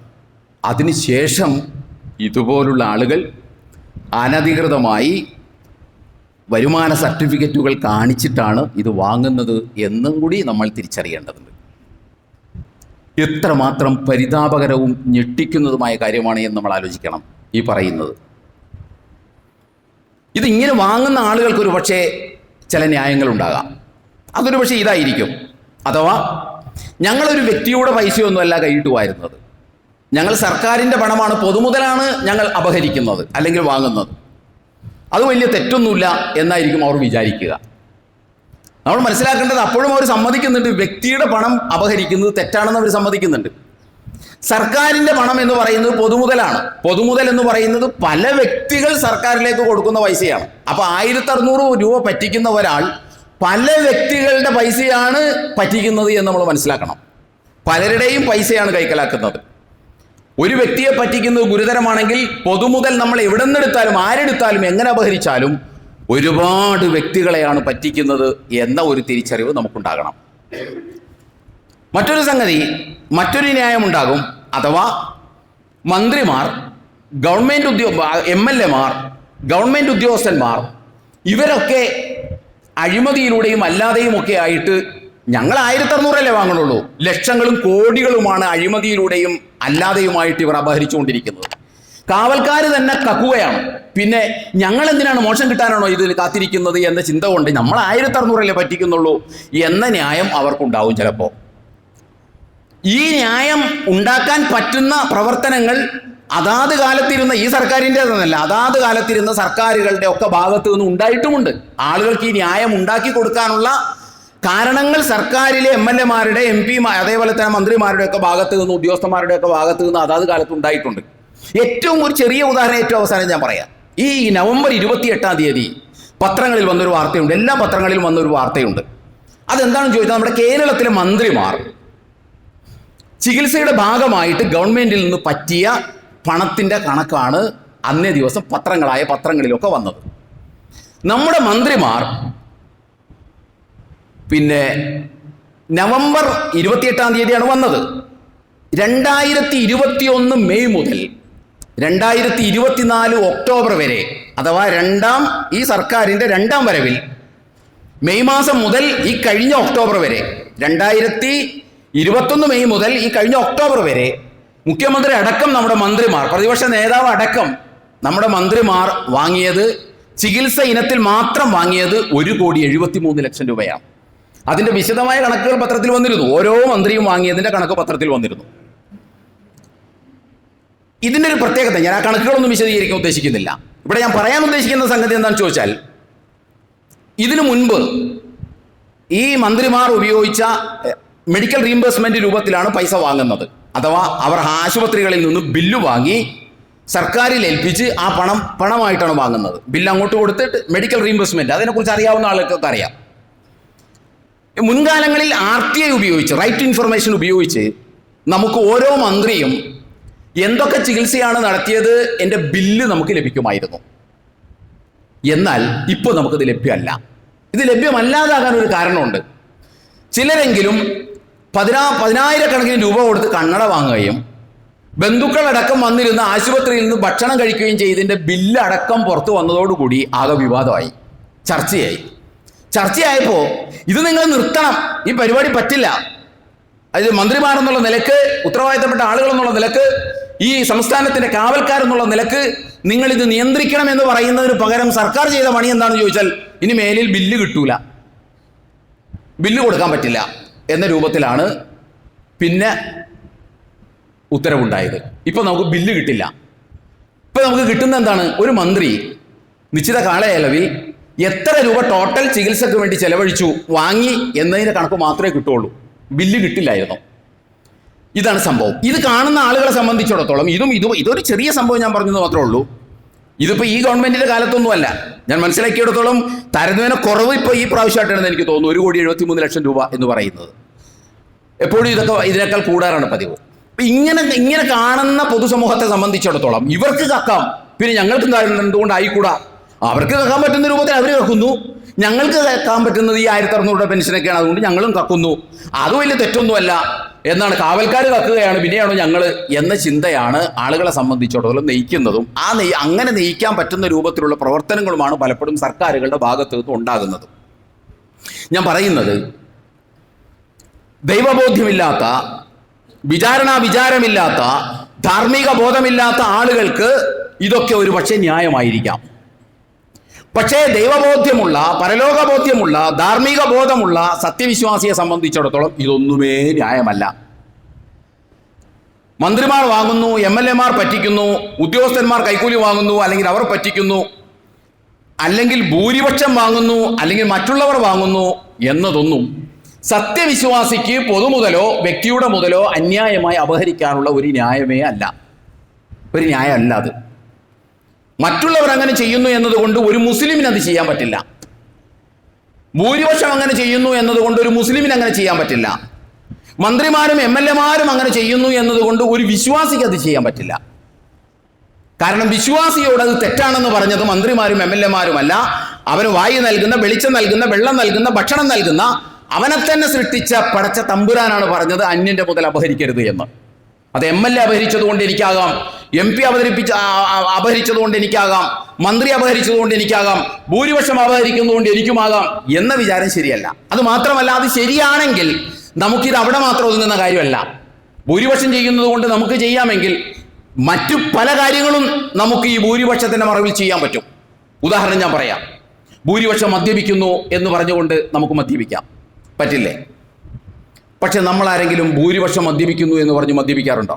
അതിനുശേഷം ഇതുപോലുള്ള ആളുകൾ അനധികൃതമായി വരുമാന സർട്ടിഫിക്കറ്റുകൾ കാണിച്ചിട്ടാണ് ഇത് വാങ്ങുന്നത് എന്നും കൂടി നമ്മൾ തിരിച്ചറിയേണ്ടതുണ്ട്. എത്രമാത്രം പരിതാപകരവും ഞെട്ടിക്കുന്നതുമായ കാര്യമാണ് എന്ന് നമ്മൾ ആലോചിക്കണം ഈ പറയുന്നത്. ഇതിങ്ങനെ വാങ്ങുന്ന ആളുകൾക്കൊരു പക്ഷേ ചില ന്യായങ്ങളുണ്ടാകാം. അതൊരു പക്ഷേ ഇതായിരിക്കും, അഥവാ ഞങ്ങളൊരു വ്യക്തിയുടെ പൈസയൊന്നുമല്ല കൈയിട്ട് വാരുന്നത്, ഞങ്ങൾ സർക്കാരിൻ്റെ പണമാണ്, പൊതുമുതലാണ് ഞങ്ങൾ അപഹരിക്കുന്നത് അല്ലെങ്കിൽ വാങ്ങുന്നത്, അത് വലിയ തെറ്റൊന്നുമില്ല എന്നായിരിക്കും അവർ വിചാരിക്കുക. നമ്മൾ മനസ്സിലാക്കേണ്ടത് അപ്പോഴും അവർ സമ്മതിക്കുന്നുണ്ട്, വ്യക്തിയുടെ പണം അപഹരിക്കുന്നത് തെറ്റാണെന്ന് അവർ സമ്മതിക്കുന്നുണ്ട്. സർക്കാരിൻ്റെ പണം എന്ന് പറയുന്നത് പൊതുമുതലാണ്. പൊതുമുതൽ എന്ന് പറയുന്നത് പല വ്യക്തികൾ സർക്കാരിലേക്ക് കൊടുക്കുന്ന പൈസയാണ്. അപ്പോൾ 1600 രൂപ പറ്റിക്കുന്ന ഒരാൾ പല വ്യക്തികളുടെ പൈസയാണ് പറ്റിക്കുന്നത് എന്ന് നമ്മൾ മനസ്സിലാക്കണം. പലരുടെയും പൈസയാണ് കൈക്കലാക്കുന്നത്. ഒരു വ്യക്തിയെ പറ്റിക്കുന്നത് ഗുരുതരമാണെങ്കിൽ പൊതുമുതൽ നമ്മൾ എവിടെ നിന്നെടുത്താലും ആരെടുത്താലും എങ്ങനെ അപഹരിച്ചാലും ഒരുപാട് വ്യക്തികളെയാണ് പറ്റിക്കുന്നത് എന്ന ഒരു തിരിച്ചറിവ് നമുക്കുണ്ടാകണം. മറ്റൊരു സംഗതി, മറ്റൊരു ന്യായമുണ്ടാകും, അഥവാ മന്ത്രിമാർ, ഗവൺമെൻറ് MLA മാർ, ഗവൺമെൻറ് ഉദ്യോഗസ്ഥന്മാർ ഇവരൊക്കെ അഴിമതിയിലൂടെയും അല്ലാതെയും ഒക്കെ ആയിട്ട് ഞങ്ങൾ 1600 വാങ്ങണുള്ളൂ, ലക്ഷങ്ങളും കോടികളുമാണ് അഴിമതിയിലൂടെയും അല്ലാതെയുമായിട്ട് ഇവർ അപഹരിച്ചുകൊണ്ടിരിക്കുന്നത്. കാവൽക്കാർ തന്നെ കക്കുകയാണ്. പിന്നെ ഞങ്ങൾ എന്തിനാണ് മോശം കിട്ടാനാണോ ഇതിൽ കാത്തിരിക്കുന്നത് എന്ന ചിന്ത കൊണ്ട് നമ്മൾ 1600 പറ്റിക്കുന്നുള്ളൂ എന്ന ന്യായം അവർക്കുണ്ടാവും ചിലപ്പോൾ. ഈ ന്യായം ഉണ്ടാക്കാൻ പറ്റുന്ന പ്രവർത്തനങ്ങൾ അതാത് കാലത്തിരുന്ന ഈ സർക്കാരിൻ്റെതെന്നല്ല, അതാത് കാലത്തിരുന്ന സർക്കാരുകളുടെ ഒക്കെ ഭാഗത്തു നിന്ന് ഉണ്ടായിട്ടുമുണ്ട്. ആളുകൾക്ക് ഈ ന്യായം ഉണ്ടാക്കി കൊടുക്കാനുള്ള കാരണങ്ങൾ സർക്കാരിലെ MLA മാരുടെ MP അതേപോലെ തന്നെ മന്ത്രിമാരുടെ ഒക്കെ ഭാഗത്തു നിന്ന്, ഉദ്യോഗസ്ഥന്മാരുടെ ഒക്കെ ഭാഗത്തു നിന്ന് അതാത് കാലത്ത് ഉണ്ടായിട്ടുണ്ട്. ഏറ്റവും ഒരു ചെറിയ ഉദാഹരണം ഏറ്റവും അവസാനം ഞാൻ പറയാം. ഈ നവംബർ 28 പത്രങ്ങളിൽ വന്നൊരു വാർത്തയുണ്ട്, എല്ലാ പത്രങ്ങളിലും വന്നൊരു വാർത്തയുണ്ട്. അതെന്താണെന്ന് ചോദിച്ചാൽ നമ്മുടെ കേരളത്തിലെ മന്ത്രിമാർ ചികിത്സയുടെ ഭാഗമായിട്ട് ഗവൺമെന്റിൽ നിന്ന് പറ്റിയ പണത്തിൻ്റെ കണക്കാണ് അന്നേ ദിവസം പത്രങ്ങളിലൊക്കെ വന്നത്. നമ്മുടെ മന്ത്രിമാർ പിന്നെ നവംബർ 28 വന്നത്. 2021 മെയ് മുതൽ 2024 ഒക്ടോബർ വരെ, അഥവാ ഈ സർക്കാരിൻ്റെ 2ാം വരവിൽ മെയ് മാസം മുതൽ ഈ കഴിഞ്ഞ ഒക്ടോബർ വരെ, 2021 മെയ് മുതൽ ഈ കഴിഞ്ഞ ഒക്ടോബർ വരെ മുഖ്യമന്ത്രി അടക്കം നമ്മുടെ മന്ത്രിമാർ, പ്രതിപക്ഷ നേതാവ് അടക്കം നമ്മുടെ മന്ത്രിമാർ വാങ്ങിയത്, ചികിത്സ ഇനത്തിൽ മാത്രം വാങ്ങിയത് 1,73,00,000 രൂപയാണ്. അതിൻ്റെ വിശദമായ കണക്കുകൾ പത്രത്തിൽ വന്നിരുന്നു. ഓരോ മന്ത്രിയും വാങ്ങിയതിൻ്റെ കണക്ക് പത്രത്തിൽ വന്നിരുന്നു. ഇതിൻ്റെ ഒരു പ്രത്യേകത ഞാൻ ആ കണക്കുകളൊന്നും വിശദീകരിക്കാൻ ഉദ്ദേശിക്കുന്നില്ല. ഇവിടെ ഞാൻ പറയാൻ ഉദ്ദേശിക്കുന്ന സംഗതി എന്താണെന്ന് ചോദിച്ചാൽ, ഇതിനു മുൻപ് ഈ മന്ത്രിമാർ ഉപയോഗിച്ച മെഡിക്കൽ റീംബേഴ്സ്മെന്റ് രൂപത്തിലാണ് പൈസ വാങ്ങുന്നത്. അഥവാ അവർ ആശുപത്രികളിൽ നിന്ന് ബില്ല് വാങ്ങി സർക്കാരിൽ ഏൽപ്പിച്ച് ആ പണമായിട്ടാണ് വാങ്ങുന്നത്. ബില്ല് അങ്ങോട്ട് കൊടുത്തിട്ട് മെഡിക്കൽ റീംബേഴ്സ്മെന്റ്, അതിനെക്കുറിച്ച് അറിയാവുന്ന ആളുകൾക്കൊക്കെ അറിയാം. മുൻകാലങ്ങളിൽ RTI ഉപയോഗിച്ച്, റൈറ്റ് ടു ഇൻഫർമേഷൻ ഉപയോഗിച്ച് നമുക്ക് ഓരോ മന്ത്രിയും എന്തൊക്കെ ചികിത്സയാണ് നടത്തിയത് എൻ്റെ ബില്ല് നമുക്ക് ലഭിക്കുമായിരുന്നു. എന്നാൽ ഇപ്പോൾ നമുക്കിത് ലഭ്യമല്ല. ഇത് ലഭ്യമല്ലാതാകാൻ ഒരു കാരണമുണ്ട്. ചിലരെങ്കിലും 10,000 രൂപ കൊടുത്ത് കണ്ണട വാങ്ങുകയും ബന്ധുക്കളടക്കം വന്നിരുന്ന ആശുപത്രിയിൽ നിന്ന് ഭക്ഷണം കഴിക്കുകയും ചെയ്തതിൻ്റെ ബില്ല് അടക്കം പുറത്തു വന്നതോടുകൂടി ആകെ വിവാദമായി, ചർച്ചയായപ്പോൾ ഇത് നിങ്ങൾ നിർത്തണം, ഈ പരിപാടി പറ്റില്ല, അതായത് മന്ത്രിമാരെന്നുള്ള നിലക്ക്, ഉത്തരവാദിത്തപ്പെട്ട ആളുകൾ എന്നുള്ള നിലക്ക്, ഈ സംസ്ഥാനത്തിൻ്റെ കാവൽക്കാരെന്നുള്ള നിലക്ക് നിങ്ങളിത് നിയന്ത്രിക്കണം എന്ന് പറയുന്നതിന് പകരം സർക്കാർ ചെയ്ത പണി എന്താണെന്ന് ചോദിച്ചാൽ, ഇനി മേലിൽ ബില്ല് കിട്ടൂല, ബില്ല് കൊടുക്കാൻ പറ്റില്ല എന്ന രൂപത്തിലാണ് പിന്നെ ഉത്തരവുണ്ടായത്. ഇപ്പോൾ നമുക്ക് ബില്ല് കിട്ടില്ല. ഇപ്പോൾ നമുക്ക് കിട്ടുന്ന എന്താണ്? ഒരു മന്ത്രി നിശ്ചിത കാലയളവിൽ എത്ര രൂപ ടോട്ടൽ ചികിത്സയ്ക്ക് വേണ്ടി ചെലവഴിച്ചു, വാങ്ങി എന്നതിൻ്റെ കണക്ക് മാത്രമേ കിട്ടുള്ളൂ. ബില്ല് കിട്ടില്ലായിരുന്നു. ഇതാണ് സംഭവം. ഇത് കാണുന്ന ആളുകളെ സംബന്ധിച്ചിടത്തോളം ഇതൊരു ചെറിയ സംഭവം ഞാൻ പറഞ്ഞത് മാത്രമേ ഉള്ളൂ. ഇതിപ്പോൾ ഈ ഗവൺമെന്റിന്റെ കാലത്തൊന്നുമല്ല. ഞാൻ മനസ്സിലാക്കിയിടത്തോളം താരതമ്യേന കുറവ് ഇപ്പോൾ ഈ പ്രാവശ്യമായിട്ടാണെന്ന് എനിക്ക് തോന്നുന്നു. 1,73,00,000 രൂപ എന്ന് പറയുന്നത്. എപ്പോഴും ഇതിനേക്കാൾ കൂടാറാണ് പതിവ്. ഇങ്ങനെ കാണുന്ന പൊതുസമൂഹത്തെ സംബന്ധിച്ചിടത്തോളം ഇവർക്ക് കക്കാം, പിന്നെ ഞങ്ങൾക്ക് എന്തുകൊണ്ട് ആയിക്കൂടാ, അവർക്ക് കക്കാൻ പറ്റുന്ന രൂപത്തിൽ അവർ കക്കുന്നു, ഞങ്ങൾക്ക് കക്കാൻ പറ്റുന്നത് ഈ 1600 രൂപ പെൻഷനൊക്കെയാണ്, അതുകൊണ്ട് ഞങ്ങളും കക്കുന്നു, അത് വലിയ തെറ്റൊന്നുമല്ല എന്നാണ്. കാവൽക്കാർ കക്കുകയാണ്, പിന്നെയാണോ ഞങ്ങൾ എന്ന ചിന്തയാണ് ആളുകളെ സംബന്ധിച്ചിടത്തോളം നയിക്കുന്നതും അങ്ങനെ നയിക്കാൻ പറ്റുന്ന രൂപത്തിലുള്ള പ്രവർത്തനങ്ങളുമാണ് പലപ്പോഴും സർക്കാരുകളുടെ ഭാഗത്തു നിന്ന് ഉണ്ടാകുന്നത്. ഞാൻ പറയുന്നത്, ദൈവബോധ്യമില്ലാത്ത, വിചാരമില്ലാത്ത, ധാർമ്മിക ബോധമില്ലാത്ത ആളുകൾക്ക് ഇതൊക്കെ ഒരു പക്ഷേ ന്യായമായിരിക്കാം. പക്ഷേ ദൈവബോധ്യമുള്ള, പരലോകബോധ്യമുള്ള, ധാർമ്മിക ബോധമുള്ള സത്യവിശ്വാസിയെ സംബന്ധിച്ചിടത്തോളം ഇതൊന്നുമേ ന്യായമല്ല. മന്ത്രിമാർ വാങ്ങുന്നു, MLA മാർ പറ്റിക്കുന്നു, ഉദ്യോഗസ്ഥന്മാർ കൈക്കൂലി വാങ്ങുന്നു, അല്ലെങ്കിൽ അവർ പറ്റിക്കുന്നു, അല്ലെങ്കിൽ ഭൂരിപക്ഷം വാങ്ങുന്നു, അല്ലെങ്കിൽ മറ്റുള്ളവർ വാങ്ങുന്നു എന്നതൊന്നും സത്യവിശ്വാസിക്ക് പൊതുമുതലോ വ്യക്തിയുടെ മുതലോ അന്യായമായി അപഹരിക്കാനുള്ള ഒരു ന്യായമേ അല്ല, ഒരു ന്യായമല്ല അത്. മറ്റുള്ളവർ അങ്ങനെ ചെയ്യുന്നു എന്നതുകൊണ്ട് ഒരു മുസ്ലിമിന് അത് ചെയ്യാൻ പറ്റില്ല. ഭൂരിപക്ഷം അങ്ങനെ ചെയ്യുന്നു എന്നതുകൊണ്ട് ഒരു മുസ്ലിമിന് അങ്ങനെ ചെയ്യാൻ പറ്റില്ല. മന്ത്രിമാരും MLA മാരും അങ്ങനെ ചെയ്യുന്നു എന്നതുകൊണ്ട് ഒരു വിശ്വാസിക്ക് അത് ചെയ്യാൻ പറ്റില്ല. കാരണം വിശ്വാസിയോട് അത് തെറ്റാണെന്ന് പറഞ്ഞത് മന്ത്രിമാരും MLA മാരുമല്ല, അവന് വായു നൽകുന്ന, വെളിച്ചം നൽകുന്ന, വെള്ളം നൽകുന്ന, ഭക്ഷണം നൽകുന്ന, അവനെ തന്നെ സൃഷ്ടിച്ച പടച്ച തമ്പുരാനാണ് പറഞ്ഞത് അന്യന്റെ മുതൽ അപഹരിക്കരുത് എന്ന്. അത് MLA അപഹരിച്ചതുകൊണ്ട് എനിക്കാകാം, MP അപഹരിച്ചതുകൊണ്ട് എനിക്കാകാം, മന്ത്രി അപഹരിച്ചതുകൊണ്ട് എനിക്കാകാം, ഭൂരിപക്ഷം അപഹരിക്കുന്നതുകൊണ്ട് എനിക്കുമാകാം എന്ന വിചാരം ശരിയല്ല. അത് മാത്രമല്ല, അത് ശരിയാണെങ്കിൽ നമുക്കിത് അവിടെ മാത്രം ഒതുങ്ങുന്ന കാര്യമല്ല. ഭൂരിപക്ഷം ചെയ്യുന്നത് കൊണ്ട് നമുക്ക് ചെയ്യാമെങ്കിൽ മറ്റു പല കാര്യങ്ങളും നമുക്ക് ഈ ഭൂരിപക്ഷത്തിന്റെ മറവിൽ ചെയ്യാൻ പറ്റും. ഉദാഹരണം ഞാൻ പറയാം. ഭൂരിപക്ഷം മദ്യപിക്കുന്നു എന്ന് പറഞ്ഞുകൊണ്ട് നമുക്ക് മദ്യപിക്കാം, പറ്റില്ലേ? പക്ഷെ നമ്മൾ ആരെങ്കിലും ഭൂരിപക്ഷം മദ്യപിക്കുന്നു എന്ന് പറഞ്ഞ് മദ്യപിക്കാറുണ്ടോ?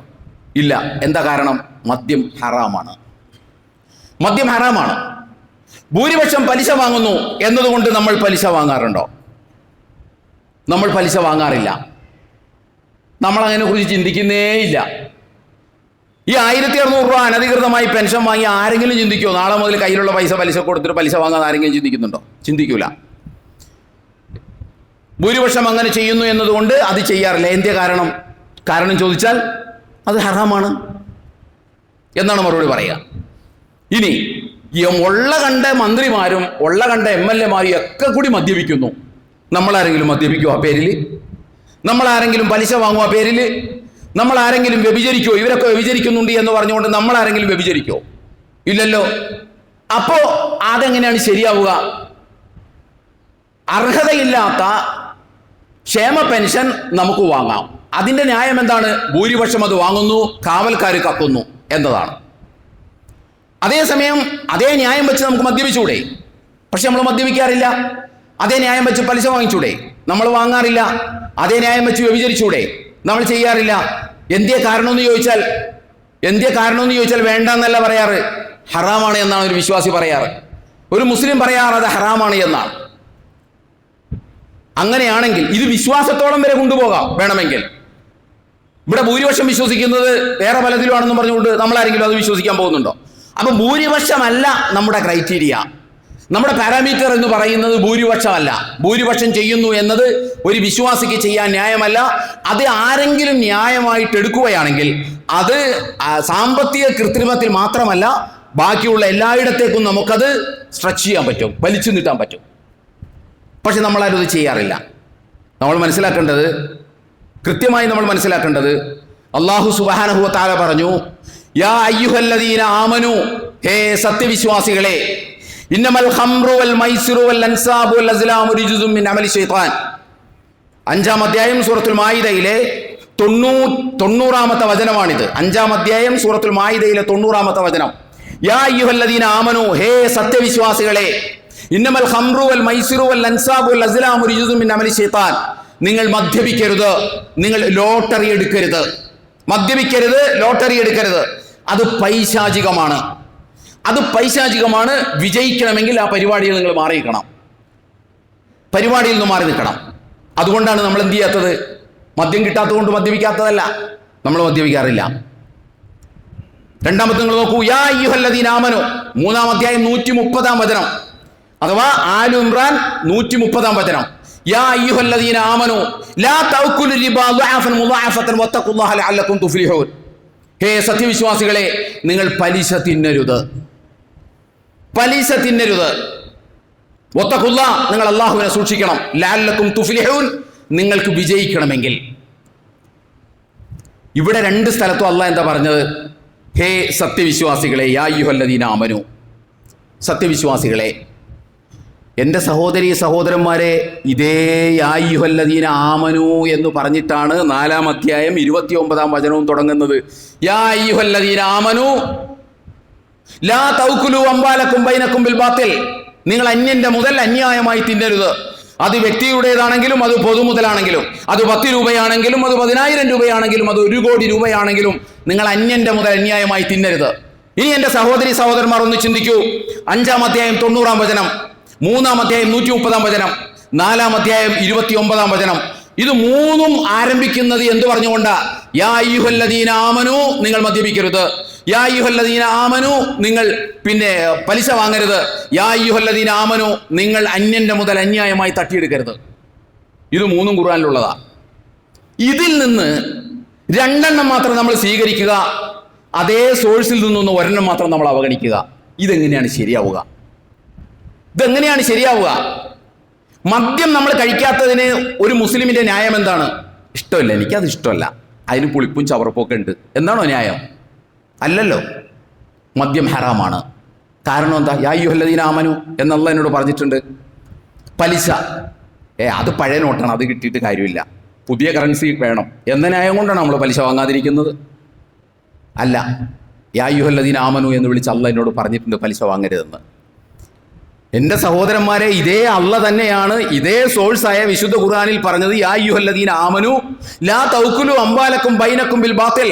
ഇല്ല. എന്താ കാരണം? മദ്യം ഹറാമാണ്. മദ്യം ഹറാമാണ്. ഭൂരിപക്ഷം പലിശ വാങ്ങുന്നു എന്നതുകൊണ്ട് നമ്മൾ പലിശ വാങ്ങാറുണ്ടോ? നമ്മൾ പലിശ വാങ്ങാറില്ല. നമ്മൾ അതിനെ കുറിച്ച് ചിന്തിക്കുന്നേയില്ല. ഈ 1600 രൂപ അനധികൃതമായി പെൻഷൻ വാങ്ങി ആരെങ്കിലും ചിന്തിക്കുമോ നാളെ മുതൽ കയ്യിലുള്ള പൈസ പലിശ കൊടുത്തിട്ട് പലിശ വാങ്ങാൻ ആരെങ്കിലും ചിന്തിക്കുന്നുണ്ടോ? ചിന്തിക്കൂല. ഭൂരിപക്ഷം അങ്ങനെ ചെയ്യുന്നു എന്നതുകൊണ്ട് അത് ചെയ്യാറില്ല. എന്തേ കാരണം? കാരണം ചോദിച്ചാൽ അത് ഹറാമാണ് എന്നാണ് മറുപടി പറയുക. ഇനി ഉള്ള കണ്ട മന്ത്രിമാരും ഉള്ള കണ്ട MLA മാരും ഒക്കെ കൂടി മദ്യപിക്കുന്നു. നമ്മളാരെങ്കിലും മദ്യപിക്കുമോ ആ പേരിൽ? നമ്മളാരെങ്കിലും പലിശ വാങ്ങുമോ ആ പേരിൽ? നമ്മളാരെങ്കിലും വ്യഭിചരിക്കുമോ? ഇവരൊക്കെ വ്യഭിചരിക്കുന്നുണ്ട് എന്ന് പറഞ്ഞുകൊണ്ട് നമ്മളാരെങ്കിലും വ്യഭിചരിക്കുമോ? ഇല്ലല്ലോ. അപ്പോ അതെങ്ങനെയാണ് ശരിയാവുക? അർഹതയില്ലാത്ത ക്ഷേമ പെൻഷൻ നമുക്ക് വാങ്ങാം. അതിന്റെ ന്യായം എന്താണ്? ഭൂരിപക്ഷം അത് വാങ്ങുന്നു, കാവൽക്കാർ കക്കുന്നു എന്നതാണ്. അതേസമയം അതേ ന്യായം വെച്ച് നമുക്ക് മദ്യപിച്ചൂടെ? പക്ഷെ നമ്മൾ മദ്യപിക്കാറില്ല. അതേ ന്യായം വെച്ച് പലിശ വാങ്ങിച്ചൂടെ? നമ്മൾ വാങ്ങാറില്ല. അതേ ന്യായം വെച്ച് വ്യഭിചരിച്ചൂടെ? നമ്മൾ ചെയ്യാറില്ല. എന്തേ കാരണമെന്ന് ചോദിച്ചാൽ വേണ്ട എന്നല്ല പറയാറ്, ഹറാമാണ് എന്നാണ് ഒരു വിശ്വാസി പറയാറ്. ഒരു മുസ്ലിം പറയാറ് അത് ഹറാമാണ് എന്നാണ്. അങ്ങനെയാണെങ്കിൽ ഇത് വിശ്വാസത്തോളം വരെ കൊണ്ടുപോകാം വേണമെങ്കിൽ. ഇവിടെ ഭൂരിപക്ഷം വിശ്വസിക്കുന്നത് വേറെ പലതിലുമാണെന്ന് പറഞ്ഞുകൊണ്ട് നമ്മളാരെങ്കിലും അത് വിശ്വസിക്കാൻ പോകുന്നുണ്ടോ? അപ്പൊ ഭൂരിപക്ഷമല്ല നമ്മുടെ ക്രൈറ്റീരിയ. നമ്മുടെ പാരാമീറ്റർ എന്ന് പറയുന്നത് ഭൂരിപക്ഷമല്ല. ഭൂരിപക്ഷം ചെയ്യുന്നു എന്നത് ഒരു വിശ്വാസിക്ക് ചെയ്യാൻ ന്യായമല്ല. അത് ആരെങ്കിലും ന്യായമായിട്ട് എടുക്കുകയാണെങ്കിൽ അത് സാമ്പത്തിക കൃത്രിമത്തിൽ മാത്രമല്ല, ബാക്കിയുള്ള എല്ലായിടത്തേക്കും നമുക്കത് സ്ട്രെച്ച് ചെയ്യാൻ പറ്റും, വലിച്ചു നീട്ടാൻ പറ്റും. പക്ഷെ നമ്മളാരും അത് ചെയ്യാറില്ല. കൃത്യമായി നമ്മൾ മനസ്സിലാക്കേണ്ടത് അല്ലാഹു സുബ്ഹാനഹു വ തആല പറഞ്ഞു, യാ അയ്യുഹല്ലദീന ആമനു, ഹേ സത്യവിശ്വാസികളെ, ഇന്നമൽ ഖംറു വൽ മൈസിറു വൽ അൻസാബു വൽ അസ്ലാമു റിജ്സും മിൻ അമലി ശൈത്താൻ. 5-ാം അധ്യായം സൂറത്തുൽ മാഇദയിലെ 90-ാമത്തെ വചനമാണിത്. 5-ാം അധ്യായം സൂറത്തുൽ മാഇദയിലെ 90-ാമത്തെ വചനം. യാ അയ്യുഹല്ലദീന ആമനു, ഹേ സത്യവിശ്വാസികളെ, ഇന്നമൽ ഖംറു വൽ മൈസിറു വൽ അൻസാബു വൽ അസ്ലാമു റിജ്സും മിൻ അമലി ശൈത്താൻ. നിങ്ങൾ മദ്യപിക്കരുത്, നിങ്ങൾ ലോട്ടറി എടുക്കരുത്. മദ്യപിക്കരുത്, ലോട്ടറി എടുക്കരുത്. അത് പൈശാചികമാണ്. വിജയിക്കണമെങ്കിൽ ആ പരിപാടിയിൽ നിങ്ങൾ പരിപാടിയിൽ നിന്ന് മാറി നിൽക്കണം. അതുകൊണ്ടാണ് നമ്മൾ എന്ത് ചെയ്യാത്തത്? മദ്യം കിട്ടാത്തത് കൊണ്ട് മദ്യപിക്കാത്തതല്ല, നമ്മൾ മദ്യപിക്കാറില്ല. രണ്ടാമത്തെ നിങ്ങൾ നോക്കൂ, യാ അയ്യുഹല്ലദീന ആമനു, 3-ാം അധ്യായം 130-ാം വചനം, അഥവാ ആലു ഇംറാൻ 130-ാം വചനം. യാ അയ്യുഹല്ലദീന ആമനു ലാ തഅകുലു റിബാ ദഅഫൻ മുദഅഫതൻ വത്തഖുല്ലാഹ ലഅല്ലകും തുഫ്ലിഹൂൻ. ഹേ സത്യവിശ്വാസികളെ, നിങ്ങൾ പലിശ തിന്നരുത്. പലിശ തിന്നരുത്. വത്തഖുല്ലാ, നിങ്ങൾ അല്ലാഹുവിനെ സൂക്ഷിക്കണം. ലഅല്ലക്കും തുഫ്ലിഹൂൻ, നിങ്ങൾക്ക് വിജയിക്കണമെങ്കിൽ. ഇവിടെ രണ്ട് സ്ഥലത്തും അല്ലാഹ് എന്താ പറഞ്ഞത്? ഹേ സത്യവിശ്വാസികളെ, യാ അയ്യുഹല്ലദീന ആമനു, സത്യവിശ്വാസികളെ. എൻ്റെ സഹോദരീ സഹോദരന്മാരെ, ഇതേ യാ അയ്യുഹല്ലദീന ആമനു എന്ന് പറഞ്ഞിട്ടാണ് 4-ാം അധ്യായം 29-ാം വചനവും തുടങ്ങുന്നത്. യാ അയ്യുഹല്ലദീന ആമനു ലാ തൗകുലു അംവാലക്കും ബൈനക്കും ബിൽ ബാത്തിൽ, നിങ്ങൾ അന്യന്റെ മുതൽ അന്യായമായി തിന്നരുത്. അത് വ്യക്തിയുടേതാണെങ്കിലും അത് പൊതുമുതലാണെങ്കിലും, അത് 10 രൂപയാണെങ്കിലും അത് 10,000 രൂപയാണെങ്കിലും അത് 1 കോടി രൂപയാണെങ്കിലും നിങ്ങൾ അന്യന്റെ മുതൽ അന്യായമായി തിന്നരുത്. ഇനി എൻ്റെ സഹോദരി സഹോദരന്മാർ ഒന്ന് ചിന്തിക്കൂ. 5-ാം അധ്യായം 90-ാം വചനം, 3-ാം അധ്യായം 130-ാം വചനം, 4-ാം അധ്യായം 29-ാം വചനം, ഇത് മൂന്നും ആരംഭിക്കുന്നത് എന്ത് പറഞ്ഞുകൊണ്ടാ? യാ അയ്യുഹല്ലദീന ആമനു, നിങ്ങൾ മദ്യപിക്കരുത്. യാ അയ്യുഹല്ലദീന ആമനു, നിങ്ങൾ പലിശ വാങ്ങരുത്. യാ അയ്യുഹല്ലദീന ആമനു, നിങ്ങൾ അന്യന്റെ മുതൽ അന്യായമായി തട്ടിയെടുക്കരുത്. ഇത് മൂന്നും ഖുർആനിലുള്ളതാ. ഇതിൽ നിന്ന് 2 മാത്രം നമ്മൾ സ്വീകരിക്കുക, അതേ സോഴ്സിൽ നിന്നൊന്ന് 1 മാത്രം നമ്മൾ അവഗണിക്കുക. ഇതെങ്ങനെയാണ് ശരിയാവുക? ഇതെങ്ങനെയാണ് ശരിയാവുക? മദ്യം നമ്മൾ കഴിക്കാത്തതിന് ഒരു മുസ്ലിമിന്റെ ന്യായം എന്താണ്? ഇഷ്ടമല്ല, എനിക്കത് ഇഷ്ടമല്ല, അതിന് പുളിപ്പും ചവറപ്പൊക്കെ ഉണ്ട് എന്നാണോ ന്യായം? അല്ലല്ലോ. മദ്യം ഹറാമാണ്. കാരണം എന്താ? യാ അയ്യുഹല്ലദീന ആമനു എന്നുള്ള എന്നോട് പറഞ്ഞിട്ടുണ്ട്. പലിശ, അത് പഴയ നോട്ടാണ്, അത് കിട്ടിയിട്ട് കാര്യമില്ല, പുതിയ കറൻസി വേണം എന്ന ന്യായം കൊണ്ടാണ് നമ്മൾ പലിശ വാങ്ങാതിരിക്കുന്നത്. അല്ല, യാ അയ്യുഹല്ലദീന ആമനു എന്ന് വിളിച്ച് അള്ളാഹ് എന്നോട് പറഞ്ഞിട്ടുണ്ട് പലിശ വാങ്ങരുതെന്ന്. എൻ്റെ സഹോദരന്മാരെ, ഇതേ അള്ളാഹ് തന്നെയാണ് ഇതേ സോഴ്സായ വിശുദ്ധ ഖുർആനിൽ പറഞ്ഞത്. യാ അയ്യുഹല്ലദീന ആമനു ലാ തൗകുലു അംവാലക്കും ബൈനക്കും ബിൽ ബാത്തിൽ,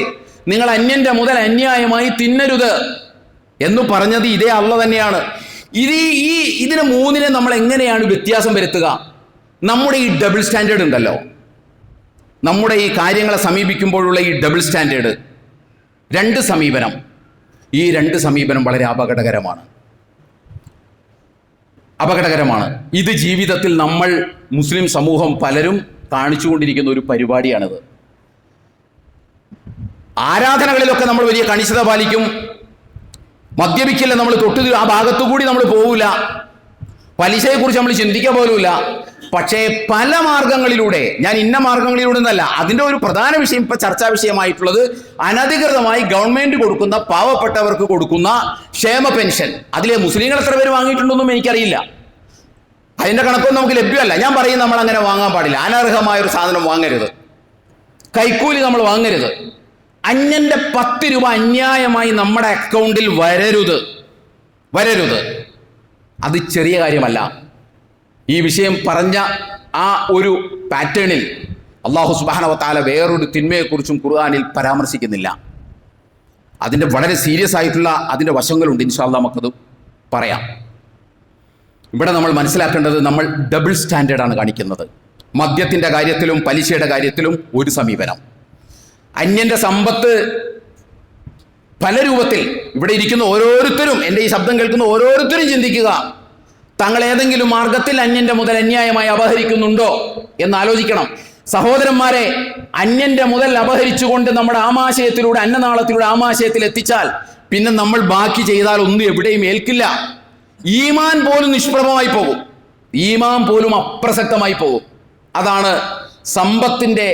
നിങ്ങൾ അന്യന്റെ മുതൽ അന്യായമായി തിന്നരുത് എന്ന് പറഞ്ഞത് ഇതേ അള്ളാഹ് തന്നെയാണ്. ഇതിനെ മൂന്നിനെ നമ്മൾ എങ്ങനെയാണ് വ്യത്യാസം വരുത്തുക? നമ്മുടെ ഈ ഡബിൾ സ്റ്റാൻഡേർഡ് ഉണ്ടല്ലോ, നമ്മുടെ ഈ കാര്യങ്ങളെ സമീപിക്കുമ്പോഴുള്ള ഈ ഡബിൾ സ്റ്റാൻഡേർഡ്, 2 സമീപനം, ഈ 2 സമീപനം വളരെ അപകടകരമാണ്. ഇത് ജീവിതത്തിൽ നമ്മൾ മുസ്ലിം സമൂഹം പലരും കാണിച്ചുകൊണ്ടിരിക്കുന്ന ഒരു പരിപാടിയാണിത്. ആരാധനകളിലൊക്കെ നമ്മൾ വലിയ കണിശത പാലിക്കും. മദ്യപിക്കില്ല, നമ്മൾ ആ ഭാഗത്തു കൂടി നമ്മൾ പോവില്ല. പലിശയെക്കുറിച്ച് നമ്മൾ ചിന്തിക്കുക പോലുമില്ല. പക്ഷേ പല മാർഗങ്ങളിലൂടെ, ഞാൻ ഇന്ന മാർഗങ്ങളിലൂടെ എന്നല്ല, അതിൻ്റെ ഒരു പ്രധാന വിഷയം ഇപ്പം ചർച്ചാ വിഷയമായിട്ടുള്ളത് അനധികൃതമായി ഗവൺമെന്റ് കൊടുക്കുന്ന, പാവപ്പെട്ടവർക്ക് കൊടുക്കുന്ന ക്ഷേമ പെൻഷൻ. അതിലെ മുസ്ലിങ്ങൾ എത്ര പേര് വാങ്ങിയിട്ടുണ്ടെന്നും എനിക്കറിയില്ല, അതിൻ്റെ കണക്കൊന്നും നമുക്ക് ലഭ്യമല്ല. ഞാൻ പറയും, നമ്മൾ അങ്ങനെ വാങ്ങാൻ പാടില്ല. അനർഹമായൊരു സാധനം വാങ്ങരുത്, കൈക്കൂലി നമ്മൾ വാങ്ങരുത്. അന്യന്റെ 10 രൂപ അന്യായമായി നമ്മുടെ അക്കൗണ്ടിൽ വരരുത്. അത് ചെറിയ കാര്യമല്ല. ഈ വിഷയം പറഞ്ഞ ആ ഒരു പാറ്റേണിൽ അല്ലാഹു സുബ്ഹാനഹു വ തആല വേറൊരു തിന്മയെക്കുറിച്ചും ഖുർആനിൽ പരാമർശിക്കുന്നില്ല. അതിൻ്റെ വളരെ സീരിയസ് ആയിട്ടുള്ള അതിൻ്റെ വശങ്ങളുണ്ട്. ഇൻഷാ അല്ലാഹ് നമുക്കത് പറയാം. ഇവിടെ നമ്മൾ മനസ്സിലാക്കേണ്ടത്, നമ്മൾ ഡബിൾ സ്റ്റാൻഡേർഡാണ് കാണിക്കുന്നത്. മദ്യത്തിൻ്റെ കാര്യത്തിലും പലിശയുടെ കാര്യത്തിലും ഒരു സമീപനം. അന്യന്റെ സമ്പത്ത് പല രൂപത്തിൽ, ഇവിടെ ഇരിക്കുന്ന ഓരോരുത്തരും, എൻ്റെ ഈ ശബ്ദം കേൾക്കുന്ന ഓരോരുത്തരും ചിന്തിക്കുക, താങ്കൾ ഏതെങ്കിലും മാർഗത്തിൽ അന്യന്റെ മുതൽ അന്യായമായി അപഹരിക്കുന്നുണ്ടോ എന്ന് ആലോചിക്കണം. സഹോദരന്മാരെ, അന്യന്റെ മുതൽ അപഹരിച്ചുകൊണ്ട് നമ്മുടെ ആമാശയത്തിലൂടെ, അന്നനാളത്തിലൂടെ ആമാശയത്തിൽ എത്തിച്ചാൽ പിന്നെ നമ്മൾ ബാക്കി ചെയ്താൽ ഒന്നും എവിടെയും ഏൽക്കില്ല. ഈമാൻ പോലും നിഷ്പ്രഭമായി പോകും, ഈമാൻ പോലും അപ്രസക്തമായി പോകും. അതാണ് സമ്പത്തിന്റെ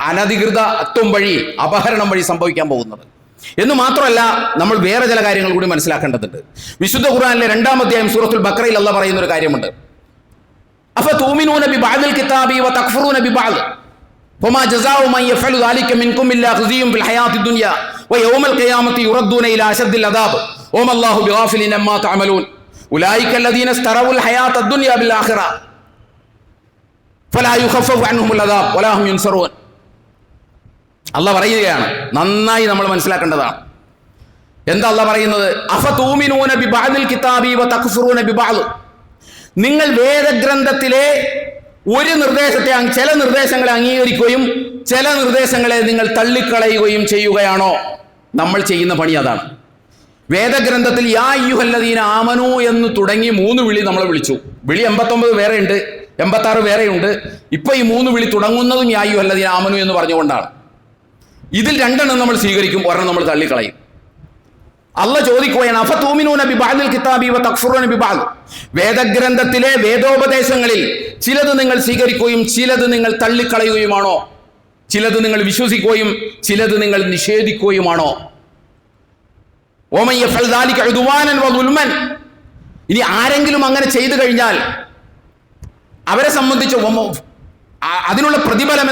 അനധികൃതത്വം വഴി, അപഹരണം വഴി സംഭവിക്കാൻ പോകുന്നത്. എന്ന് മാത്രമല്ല, നമ്മൾ വേറെ ചില കാര്യങ്ങൾ കൂടി മനസ്സിലാക്കേണ്ടതുണ്ട്. വിശുദ്ധ ഖുർആനിലെ 2-ാം അധ്യായം സൂറത്തുൽ ബഖറയിൽ അല്ലാഹ് പറയുന്ന ഒരു കാര്യമുണ്ട്. അഫതൂമിനൂന ബിബഅദിൽ കിതാബി വതക്ഫുറൂന ബിബഅദ് ഫമാ ജസാഉ മൻ യഫഅലു ദാലിക മിൻകും ഇല്ലാ ഖിസിയും ഫിൽ ഹയാത്തിദ് ദുനിയ വയൗമൽ ഖിയാമത്തി യുറദ്ദൂന ഇലാ അശദ്ദിൽ അദാബ് വമല്ലാഹു ബിഗാഫിലിൻ അമ്മാ തഅമലൂൻ ഉലൈക അല്ലദീന ഇസ്തറവുൽ ഹയാത്തദ് ദുനിയ ബിൽ ആഖിറ ഫലാ യുഖഫഫു അൻഹുൽ അദാബ് വലാ ഹും യുൻസറൂൻ. അള്ളാഹ് പറയുകയാണ്, നന്നായി നമ്മൾ മനസ്സിലാക്കേണ്ടതാണ്. എന്താ അള്ളാഹ് പറയുന്നത്? അഫതൂമിനൂന ബിബഅദിൽ കിതാബി വതക്ഫുറൂന ബിബഅദ്, നിങ്ങൾ വേദഗ്രന്ഥത്തിലെ ഒരു നിർദ്ദേശത്തെ, ചില നിർദ്ദേശങ്ങളെ അംഗീകരിക്കുകയും ചില നിർദ്ദേശങ്ങളെ നിങ്ങൾ തള്ളിക്കളയുകയും ചെയ്യുകയാണോ? നമ്മൾ ചെയ്യുന്ന പണി അതാണ്. വേദഗ്രന്ഥത്തിൽ യാ അയ്യുഹല്ലദീന ആമനു എന്ന് തുടങ്ങി 3 വിളി നമ്മൾ വിളിച്ചു. വിളി 89 വേറെ ഉണ്ട്, 86 വേറെയുണ്ട്. ഇപ്പൊ ഈ 3 വിളി തുടങ്ങുന്നതും യാ അയ്യുഹല്ലദീന ആമനു എന്ന് പറഞ്ഞുകൊണ്ടാണ്. ഇതിൽ 2 നമ്മൾ സ്വീകരിക്കും, 1 നമ്മൾ തള്ളിക്കളയും. അള്ള ചോദിക്കുകയാണ്, അഫതൂമിനൂന ബിബഅദിൽ കിതാബി വതക്ഫുറൂന ബിബഅദ്, വേദഗ്രന്ഥത്തിലെ വേദോപദേശങ്ങളിൽ ചിലത് നിങ്ങൾ സ്വീകരിക്കുകയും ചിലത് നിങ്ങൾ തള്ളിക്കളയുകയുമാണോ? ചിലത് നിങ്ങൾ വിശ്വസിക്കുകയും ചിലത് നിങ്ങൾ നിഷേധിക്കുകയുമാണോ? വമൻ യഫ്അൽ ദാലിക ഉദ്വാനൻ വദുൽമൻ, ഇനി ആരെങ്കിലും അങ്ങനെ ചെയ്തു കഴിഞ്ഞാൽ അവരെ സംബന്ധിച്ച് അതിനുള്ള പ്രതിഫലം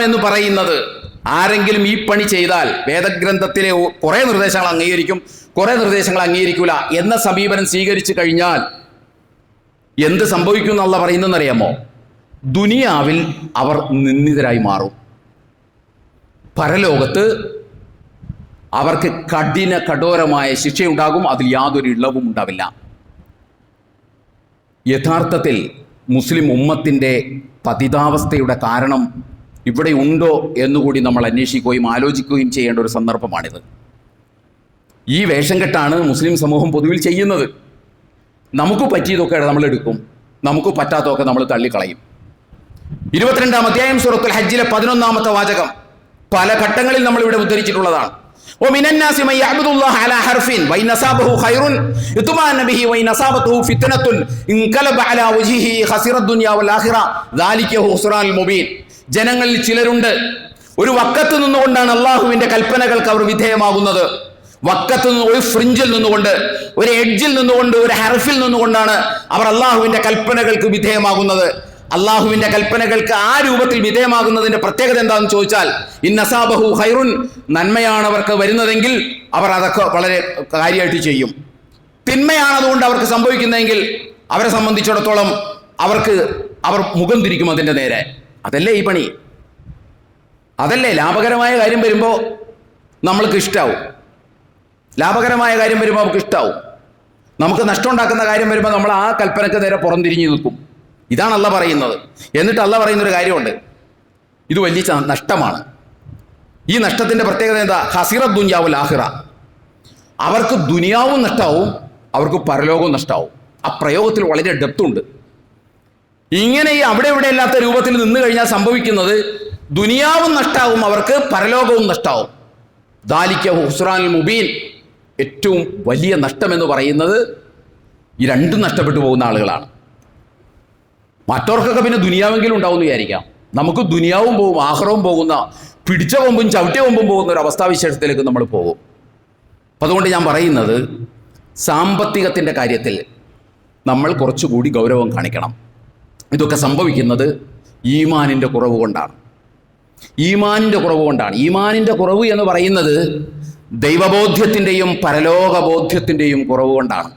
എന്ന് പറയുന്നത് ആരെങ്കിലും ഈ പണി ചെയ്താൽ വേദഗ്രന്ഥത്തിലെ കുറെ നിർദ്ദേശങ്ങൾ അംഗീകരിക്കും, കുറെ നിർദ്ദേശങ്ങൾ അംഗീകരിക്കൂല എന്ന സമീപനം സ്വീകരിച്ചു കഴിഞ്ഞാൽ എന്ത് സംഭവിക്കും എന്നുള്ള പറയുന്നതെന്നറിയാമോ? ദുനിയാവിൽ അവർ നിന്ദിതരായി മാറും, പരലോകത്ത് അവർക്ക് കഠോരമായ ശിക്ഷയുണ്ടാകും, അതിൽ യാതൊരു ഇളവും ഉണ്ടാവില്ല. യഥാർത്ഥത്തിൽ മുസ്ലിം ഉമ്മത്തിൻ്റെ പതിതാവസ്ഥയുടെ കാരണം ഇവിടെ ഉണ്ടോ എന്നുകൂടി നമ്മൾ അന്വേഷിക്കുകയും ആലോചിക്കുകയും ചെയ്യേണ്ട ഒരു സന്ദർഭമാണിത്. ഈ വേഷം കെട്ടാണ് മുസ്ലിം സമൂഹം പൊതുവിൽ ചെയ്യുന്നത്. നമുക്ക് പറ്റിയതൊക്കെ നമ്മൾ എടുക്കും, നമുക്ക് പറ്റാത്തതൊക്കെ നമ്മൾ തള്ളിക്കളയും. 22-ാം അധ്യായം സൂറത്തുൽ ഹജ്ജിലെ 11-ാമത്തെ വാചകം പല ഘട്ടങ്ങളിൽ നമ്മൾ ഇവിടെ ഉദ്ധരിച്ചിട്ടുള്ളതാണ്. ومن الناس من يعبد الله على حرف وإن أصابه خير اطمأن به وإن أصابته فتنة انقلب على وجهه خسر الدنيا والآخرة ذلك هو الخسران المبين. ജനങ്ങളിൽ ചിലരുണ്ട്, ഒരു വക്കത്ത് നിന്നുകൊണ്ടാണ് അള്ളാഹുവിന്റെ കൽപ്പനകൾക്ക് അവർ വിധേയമാകുന്നത്. വക്കത്ത് നിന്ന്, ഒരു ഫ്രിഞ്ചിൽ നിന്നുകൊണ്ട്, ഒരു എഡ്ജിൽ നിന്നുകൊണ്ട്, ഒരു ഹർഫിൽ നിന്നുകൊണ്ടാണ് അവർ അള്ളാഹുവിന്റെ കൽപ്പനകൾക്ക് വിധേയമാകുന്നത്. അള്ളാഹുവിന്റെ കൽപ്പനകൾക്ക് ആ രൂപത്തിൽ വിധേയമാകുന്നതിന്റെ പ്രത്യേകത എന്താണെന്ന് ചോദിച്ചാൽ, ഇന്നസാബഹു ഖൈറുൻ, നന്മയാണ് അവർക്ക് വരുന്നതെങ്കിൽ അവർ അതൊക്കെ വളരെ കാര്യമായിട്ട് ചെയ്യും. തിന്മയാണ് അതുകൊണ്ട് അവർക്ക് സംഭവിക്കുന്നതെങ്കിൽ അവരെ സംബന്ധിച്ചിടത്തോളം അവർ മുഖം തിരിക്കും അതിൻ്റെ നേരെ. അതല്ലേ ഈ പണി? അതല്ലേ ലാഭകരമായ കാര്യം വരുമ്പോൾ നമ്മൾക്ക് ഇഷ്ടാവും, ലാഭകരമായ കാര്യം വരുമ്പോൾ നമുക്ക് ഇഷ്ടാവും. നമുക്ക് നഷ്ടം ഉണ്ടാക്കുന്ന കാര്യം വരുമ്പോൾ നമ്മൾ ആ കൽപ്പനക്ക് നേരെ പുറംതിരിഞ്ഞു നിൽക്കും. ഇതാണ് അള്ള പറയുന്നത്. എന്നിട്ട് അള്ള പറയുന്നൊരു കാര്യമുണ്ട്, ഇത് വലിയ നഷ്ടമാണ്. ഈ നഷ്ടത്തിൻ്റെ പ്രത്യേകത എന്താ? ഹസിറ ദുനിയാവുൽ ആഖിറ, അവർക്ക് ദുനിയാവും നഷ്ടാവും, അവർക്ക് പരലോകവും നഷ്ടാവും. ആ പ്രയോഗത്തിൽ വളരെ ഡെപ്തുണ്ട്. ഇങ്ങനെ ഈ അവിടെ ഇവിടെ അല്ലാത്ത രൂപത്തിൽ നിന്ന് കഴിഞ്ഞാൽ സംഭവിക്കുന്നത് ദുനിയാവും നഷ്ടാവും, അവർക്ക് പരലോകവും നഷ്ടാവും. ദാലിക ഹുസ്റാനുൽ മുബീൻ, ഏറ്റവും വലിയ നഷ്ടമെന്ന് പറയുന്നത് ഈ രണ്ടും നഷ്ടപ്പെട്ടു പോകുന്ന ആളുകളാണ്. മറ്റവർക്കൊക്കെ പിന്നെ ദുനിയാവെങ്കിലും ഉണ്ടാവും എന്ന് വിചാരിക്കാം. നമുക്ക് ദുനിയാവും പോകും, ആഖിറവും പോകുന്ന, പിടിച്ച കൊമ്പും ചവിട്ടിയ കൊമ്പും പോകുന്ന ഒരു അവസ്ഥാവിശേഷത്തിലേക്ക് നമ്മൾ പോകും. അപ്പം അതുകൊണ്ട് ഞാൻ പറയുന്നത്, സാമ്പത്തികത്തിൻ്റെ കാര്യത്തിൽ നമ്മൾ കുറച്ചുകൂടി ഗൗരവം കാണിക്കണം. ഇതൊക്കെ സംഭവിക്കുന്നത് ഈമാനിൻ്റെ കുറവ് കൊണ്ടാണ്. ഈമാനിൻ്റെ കുറവ് എന്ന് പറയുന്നത് ദൈവബോധ്യത്തിൻ്റെയും പരലോകബോധ്യത്തിൻ്റെയും കുറവ് കൊണ്ടാണ്.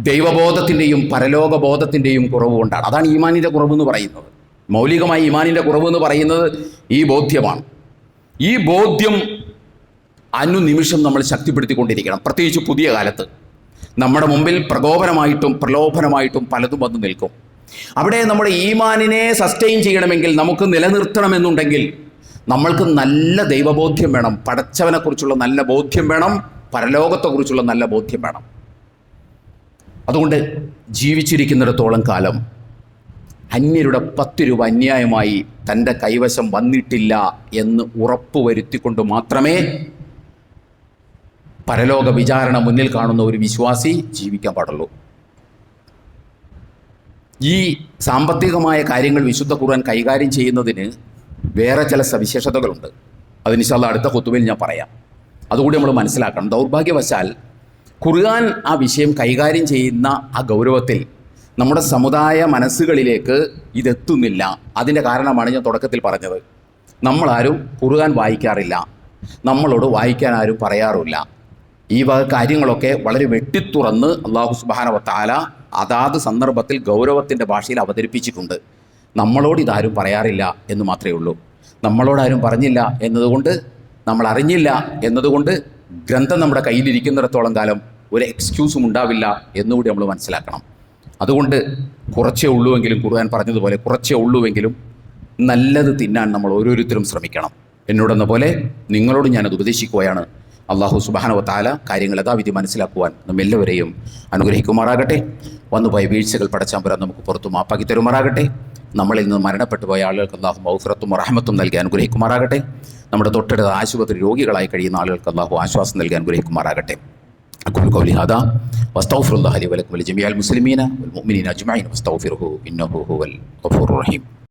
ദൈവബോധത്തിൻ്റെയും പരലോകബോധത്തിൻ്റെയും കുറവ് കൊണ്ടാണ്. അതാണ് ഈമാനിൻ്റെ കുറവ് എന്ന് പറയുന്നത്. മൗലികമായി ഈമാനിൻ്റെ കുറവ് എന്ന് പറയുന്നത് ഈ ബോധ്യമാണ്. ഈ ബോധ്യം അനുനിമിഷം നമ്മൾ ശക്തിപ്പെടുത്തിക്കൊണ്ടിരിക്കണം. പ്രത്യേകിച്ച് പുതിയ കാലത്ത് നമ്മുടെ മുമ്പിൽ പ്രകോപനമായിട്ടും പ്രലോഭനമായിട്ടും പലതും വന്ന് നിൽക്കും. അവിടെ നമ്മുടെ ഈമാനിനെ സസ്റ്റെയിൻ ചെയ്യണമെങ്കിൽ, നമുക്ക് നിലനിർത്തണമെന്നുണ്ടെങ്കിൽ നമ്മൾക്ക് നല്ല ദൈവബോധ്യം വേണം, പടച്ചവനെക്കുറിച്ചുള്ള നല്ല ബോധ്യം വേണം, പരലോകത്തെക്കുറിച്ചുള്ള നല്ല ബോധ്യം വേണം. അതുകൊണ്ട് ജീവിച്ചിരിക്കുന്നിടത്തോളം കാലം അന്യരുടെ 10 രൂപ അന്യായമായി തൻ്റെ കൈവശം വന്നിട്ടില്ല എന്ന് ഉറപ്പുവരുത്തിക്കൊണ്ട് മാത്രമേ പരലോക വിചാരണ മുന്നിൽ കാണുന്ന ഒരു വിശ്വാസി ജീവിക്കാൻ പാടുള്ളൂ. ഈ സാമ്പത്തികമായ കാര്യങ്ങൾ വിശുദ്ധ ഖുർആൻ കൈകാര്യം ചെയ്യുന്നതിന് വേറെ ചില സവിശേഷതകളുണ്ട്. അത് ഇൻഷാ അല്ലാഹ് അടുത്ത ഖുതുബയിൽ ഞാൻ പറയാം. അതുകൂടി നമ്മൾ മനസ്സിലാക്കണം. ദൗർഭാഗ്യവശാൽ ഖുർആൻ ആ വിഷയം കൈകാര്യം ചെയ്യുന്ന ആ ഗൗരവത്തിൽ നമ്മുടെ സമുദായ മനസ്സുകളിലേക്ക് ഇതെത്തുന്നില്ല. അതിൻ്റെ കാരണമാണ് ഞാൻ തുടക്കത്തിൽ പറഞ്ഞത്. നമ്മളാരും ഖുർആൻ വായിക്കാറില്ല, നമ്മളോട് വായിക്കാൻ ആരും പറയാറില്ല. ഈ വക കാര്യങ്ങളൊക്കെ വളരെ വെട്ടിത്തുറന്ന് അല്ലാഹു സുബ്ഹാനഹു വ തആല അതാത് സന്ദർഭത്തിൽ ഗൗരവത്തിൻ്റെ ഭാഷയിൽ അവതരിപ്പിച്ചിട്ടുണ്ട്. നമ്മളോട് ഇതാരും പറയാറില്ല എന്ന് മാത്രമേ ഉള്ളൂ. നമ്മളോടാരും പറഞ്ഞില്ല എന്നതുകൊണ്ട്, നമ്മൾ അറിഞ്ഞില്ല എന്നതുകൊണ്ട് ഗ്രന്ഥം നമ്മുടെ കയ്യിലിരിക്കുന്നിടത്തോളം കാലം ഒരു എക്സ്ക്യൂസും ഉണ്ടാവില്ല എന്നുകൂടി നമ്മൾ മനസ്സിലാക്കണം. അതുകൊണ്ട് കുറച്ചേ ഉള്ളുവെങ്കിലും, ഖുർആൻ പറഞ്ഞതുപോലെ കുറച്ചേ ഉള്ളുവെങ്കിലും നല്ലത് തിന്നാൻ നമ്മൾ ഓരോരുത്തരും ശ്രമിക്കണം. എന്നോടെന്ന പോലെ നിങ്ങളോട് ഞാനത് ഉപദേശിക്കുകയാണ്. അല്ലാഹു സുബ്ഹാനഹു വ തആല കാര്യങ്ങൾ യഥാവിധി മനസ്സിലാക്കുവാൻ നമ്മെല്ലാവരെയും അനുഗ്രഹിക്കുമാറാകട്ടെ. വന്നുപോയ വീഴ്ചകൾ പടച്ചാമ്പുരാൻ നമുക്ക് പുറത്തു മാപ്പാക്കി തരുമാറാകട്ടെ. നമ്മളിൽ നിന്ന് മരണപ്പെട്ടു പോയ ആളുകൾക്ക് അല്ലാഹു മഗ്ഫിറത്തും റഹ്മത്തും നൽകി അനുഗ്രഹിക്കുമാറാകട്ടെ. നമ്മുടെ തൊട്ടടുത്ത ആശുപത്രി രോഗികളായി കഴിയുന്ന ആളുകൾക്ക് അല്ലാഹു ആശ്വാസം നൽകാൻ അനുഗ്രഹിക്കുമാറാകട്ടെ. أقول قولي هذا واستغفر الله لي ولكم ولجميع المسلمين والمؤمنين أجمعين واستغفروه إنه هو الغفور الرحيم.